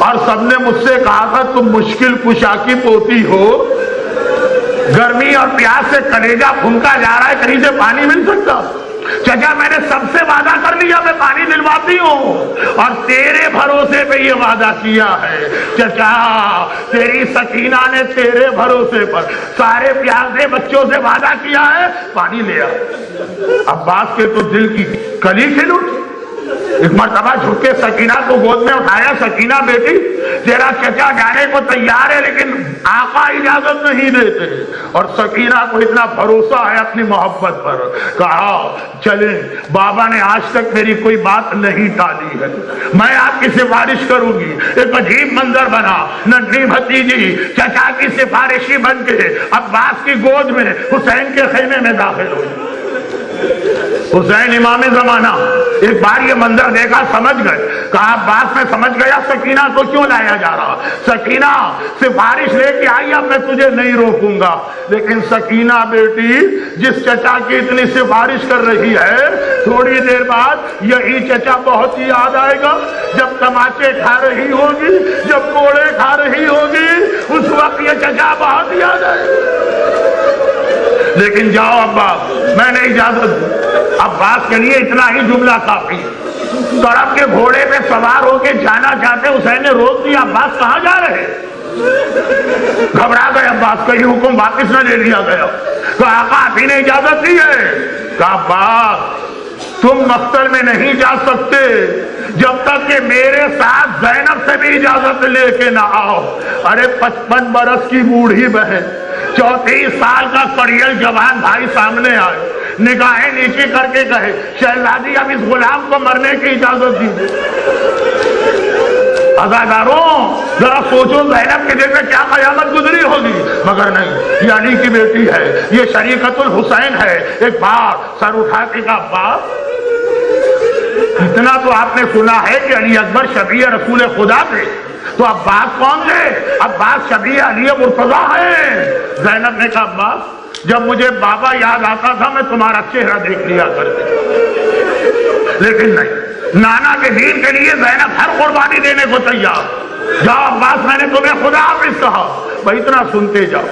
اور سب نے مجھ سے کہا تھا تم مشکل کشا کی پوتی ہو، گرمی اور پیاس سے کلیجہ پھنکا جا رہا ہے، کہیں سے پانی مل سکتا؟ چچا میں نے سب سے وعدہ کر لیا میں پانی دلواتی ہوں اور تیرے بھروسے پہ یہ وعدہ کیا ہے۔ چچا تیری سکینہ نے تیرے بھروسے پر سارے پیاسے بچوں سے وعدہ کیا ہے، پانی لے آ۔ عباس کے تو دل کی کلی کھل اٹھی۔ ایک مرتبہ جھک کے سکینہ کو گود میں اٹھایا، سکینہ بیٹی تیرا چچا جانے کو تیار ہے لیکن آقا اجازت نہیں دیتے، اور سکینہ کو اتنا بھروسہ ہے اپنی محبت پر، کہا چلیں بابا نے آج تک میری کوئی بات نہیں ٹالی ہے، میں آپ کی سفارش کروں گی۔ ایک عجیب منظر بنا، ننھی بھتیجی چچا کی سفارشی بن کے عباس کی گود میں حسین کے خیمے میں داخل ہوئی۔ حسین امام زمانہ ایک بار یہ منظر دیکھا، سمجھ گئے، کہا عباس میں سمجھ گیا سکینہ کو کیوں لایا جا رہا۔ سکینہ سفارش لے کے آئی، اب میں تجھے نہیں روکوں گا، لیکن سکینہ بیٹی جس چچا کی اتنی سفارش کر رہی ہے، تھوڑی دیر بعد یہی چچا بہت ہی یاد آئے گا، جب تماچے کھا رہی ہوگی، جب کوڑے کھا رہی ہوگی، اس وقت یہ چچا بہت یاد آئے گا۔ لیکن جاؤ عباس میں نے اجازت دی۔ عباس کے لیے اتنا ہی جملہ کافی۔ تڑپ کے گھوڑے پہ سوار ہو کے جانا چاہتے، حسین نے روک دیا، عباس کہاں جا رہے؟ گھبرا گئے عباس، کہیں حکم واپس نہ لے لیا گیا۔ کہا آقا آپ ہی نے اجازت دی ہے۔ کہا عباس تم مقتل میں نہیں جا سکتے جب تک کہ میرے ساتھ زینب سے بھی اجازت لے کے نہ آؤ۔ ارے 55 برس کی بوڑھی بہن، 34 سال کا کڑیل جوان بھائی سامنے آئے، نگاہیں نیچی کر کے کہے شہزادی اب اس غلام کو مرنے کی اجازت دیجیے۔ عزاداروں ذرا سوچو زینب کے دل میں کیا قیامت گزری ہوگی، مگر نہیں، یہ علی کی بیٹی ہے، یہ شریکت الحسین ہے۔ ایک بار سر اٹھا کے کہا عباس اتنا تو آپ نے سنا ہے کہ علی اکبر شفیع رسول خدا تھے، تو عباس کون تھے؟ عباس شفیع علی مرتضیٰ ہیں۔ زینب نے کہا عباس جب مجھے بابا یاد آتا تھا میں تمہارا چہرہ دیکھ لیا کرتے، لیکن نہیں، نانا کے دین کے لیے زینب ہر قربانی دینے کو تیار۔ جاؤ عباس میں نے تمہیں خدا حافظ کہا، بھائی اتنا سنتے جاؤ۔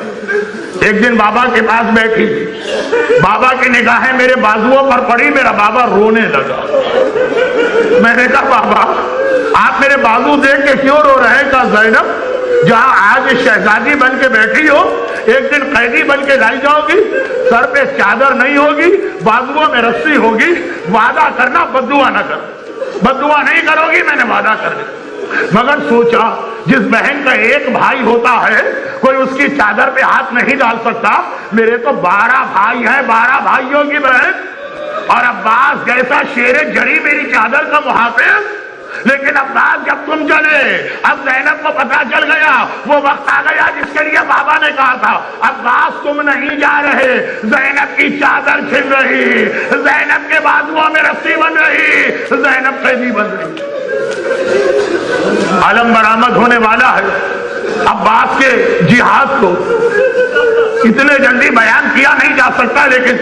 ایک دن بابا کے پاس بیٹھی، بابا کی نگاہیں میرے بازوؤں پر پڑی، میرا بابا رونے لگا۔ میں نے کہا بابا آپ میرے بازو دیکھ کے کیوں رو رہے ہیں؟ کہا زینب جہاں آج شہزادی بن کے بیٹھی ہو ایک دن قیدی بن کے لائی جاؤ گی، سر پہ چادر نہیں ہوگی، بازوؤں میں رسی ہوگی، وعدہ کرنا بد دعا نہ کرو، بد دعا نہیں کرو گی، میں نے وعدہ کر دیا۔ مگر سوچا جس بہن کا ایک بھائی ہوتا ہے کوئی اس کی چادر پہ ہاتھ نہیں ڈال سکتا، میرے تو 12 بھائی ہیں، 12 بھائیوں کی بہن، اور عباس جیسا شیر جڑی میری چادر کا محافظ۔ لیکن عباس جب تم چلے، اب زینب کو پتا چل گیا، وہ وقت آ گیا جس کے لیے بابا نے کہا تھا عباس تم نہیں جا رہے، زینب کی چادر چھن رہی، زینب کے بازوؤں میں رسی بن رہی، زینب قیدی بن رہی۔ علم برآمد ہونے والا ہے۔ عباس کے جہاد کو اتنے جلدی بیان کیا نہیں جا سکتا، لیکن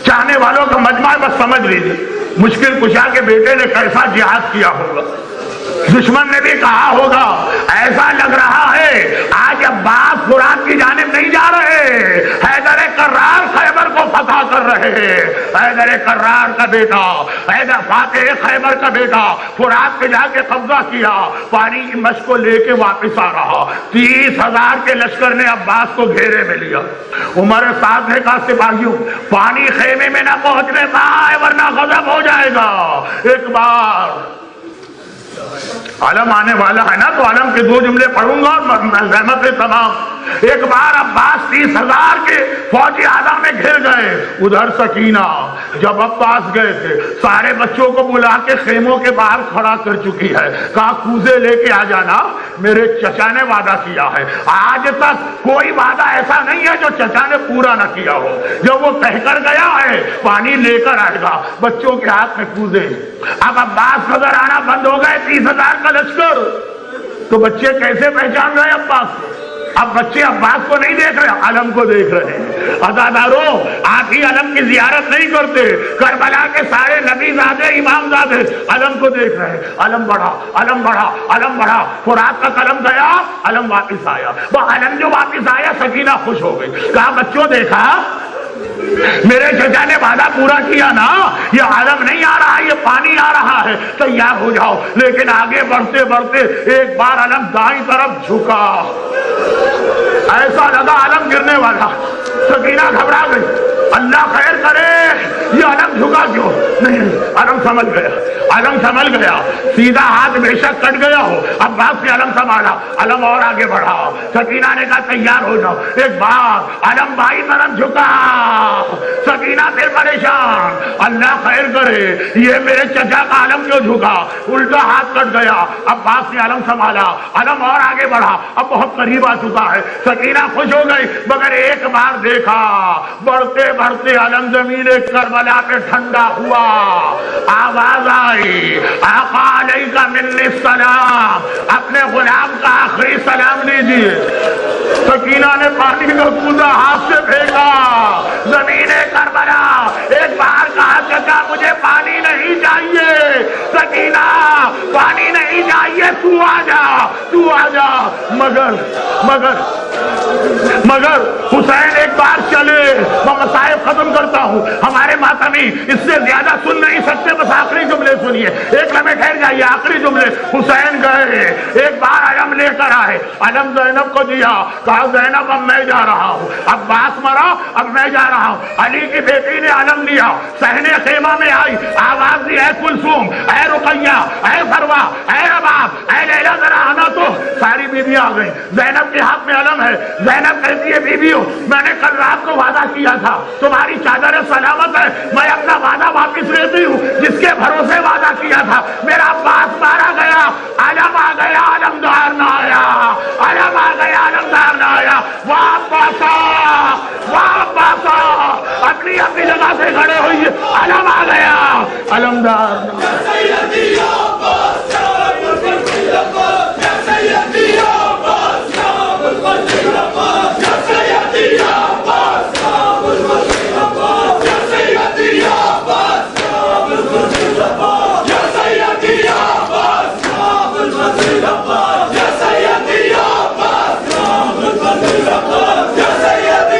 چاہنے والوں کا مجمع بس سمجھ لیجیے مشکل کشا کے بیٹے نے کیسا جہاد کیا ہوگا۔ دشمن نے بھی کہا ہوگا ایسا لگ رہا ہے آج عباس فرات کی جانب نہیں جا رہے، حیدر کرار خیبر کو فتح کر رہے ہیں، حیدر کرار کا بیٹا، حیدر فاتح خیبر کا بیٹا فرات پہ جا کے قبضہ کیا، پانی کی مشق کو لے کے واپس آ رہا، 30,000 کے لشکر نے عباس کو گھیرے میں لیا۔ عمر سعد نے کہا سپاہیوں پانی خیمے میں نہ پہنچنے پائے ورنہ غضب ہو جائے گا۔ ایک بار علم آنے والا ہے نا تو علم کے 2 جملے پڑھوں گا اور رحمت تمام۔ ایک بار عباس 30,000 کے فوجی اعظم میں گھر گئے، ادھر سکینہ جب عباس گئے تھے سارے بچوں کو بلا کے خیموں کے باہر کھڑا کر چکی ہے، کہا کوزے لے کے آ جانا، میرے چچا نے وعدہ کیا ہے، آج تک کوئی وعدہ ایسا نہیں ہے جو چچا نے پورا نہ کیا ہو، جب وہ کہہ کر گیا ہے پانی لے کر آئے گا۔ بچوں کے ہاتھ میں کوزے، اب عباس نظر آنا بند ہو گئے، 30,000 کا لشکر، تو بچے کیسے پہچان رہے عباس کو؟ اب بچے عباس کو نہیں دیکھ رہے، علم کو دیکھ رہے ہیں۔ عزاداروں آپ ہی علم کی زیارت نہیں کرتے، کربلا کے سارے نبی زادے امام زادے علم کو دیکھ رہے ہیں۔ علم بڑھا، علم بڑھا، علم بڑھا، فرات کا قلم گیا، علم واپس آیا۔ وہ علم جو واپس آیا سکینہ خوش ہو گئی، کہا بچوں دیکھا میرے چچا نے وعدہ پورا کیا نا، یہ علم نہیں آ رہا یہ پانی آ رہا ہے، تیار ہو جاؤ۔ لیکن آگے بڑھتے بڑھتے ایک بار علم دائیں طرف جھکا، ایسا لگا علم گرنے والا، سکینہ گھبرا گئی، اللہ خیر کرے یہ علم جھکا کیوں؟ نہیں علم سمجھ گیا، علم سمجھ گیا، سیدھا ہاتھ بے شک کٹ گیا ہو، عباس نے علم سنبھالا، علم اور آگے بڑھا، سکینہ نے کہا تیار ہو جاؤ۔ ایک بار علم بائیں طرف جھکا، سکینہ پھر پریشان، اللہ خیر کرے یہ میرے چچا کا علم کیوں جھکا؟ الٹا ہاتھ کٹ گیا، عباس نے علم سنبھالا، علم اور آگے بڑھا، اب بہت قریب آ چکا ہے، سکینہ خوش ہو گئی، مگر ایک بار دیکھا بڑھتے بڑھتے علم زمین کربلا پہ ٹھنڈا ہوا، آواز آئی آقا علیکہ منی السلام، اپنے غلام کا آخری سلام لیجیے۔ سکینہ نے پانی کا کوزہ ہاتھ سے پھینکا، زمین کربلا ایک بار کہا چچا مجھے پانی نہیں چاہیے، سکینہ پانی نہیں چاہیے، تو آ جا، تو آ جا۔ مگر حسین ایک بار چلے، میں مسائل ختم کرتا ہوں، ہمارے ماتمی اس سے زیادہ سن نہیں سکتے، بس آخری جملے سنیے، ایک لمحے ٹھہر جائیے، آخری جملے۔ حسین گئے، ایک بار علم لے کر آئے، علم زینب کو دیا، کہا زینب اب میں جا رہا ہوں، عباس مرا اب میں جا رہا ہوں۔ علی کی بیٹی نے علم لیا، صحنِ خیمہ میں آئی، آواز دی اے کلثوم، اے رقیہ، اے فروا، اے رباب، اے لیلا ذرا آنا تو۔ ساری بیویاں آ گئیں، زینب کے ہاتھ میں علم ہے، زینب کہتی ہے بیویوں میں نے کل رات کو وعدہ کیا تھا تمہاری چادر سلامت ہے، میں اپنا وعدہ واپس لیتی ہوں، جس کے بھروسے وعدہ کیا تھا میرا عباس مارا گیا، علم آ گیا علمدار نہ آیا، علم آ گیا علمدار نہ آیا، واپس اپنی اپنی جگہ سے کھڑے ہوئی، علم آ گیا علمدار نہ Ya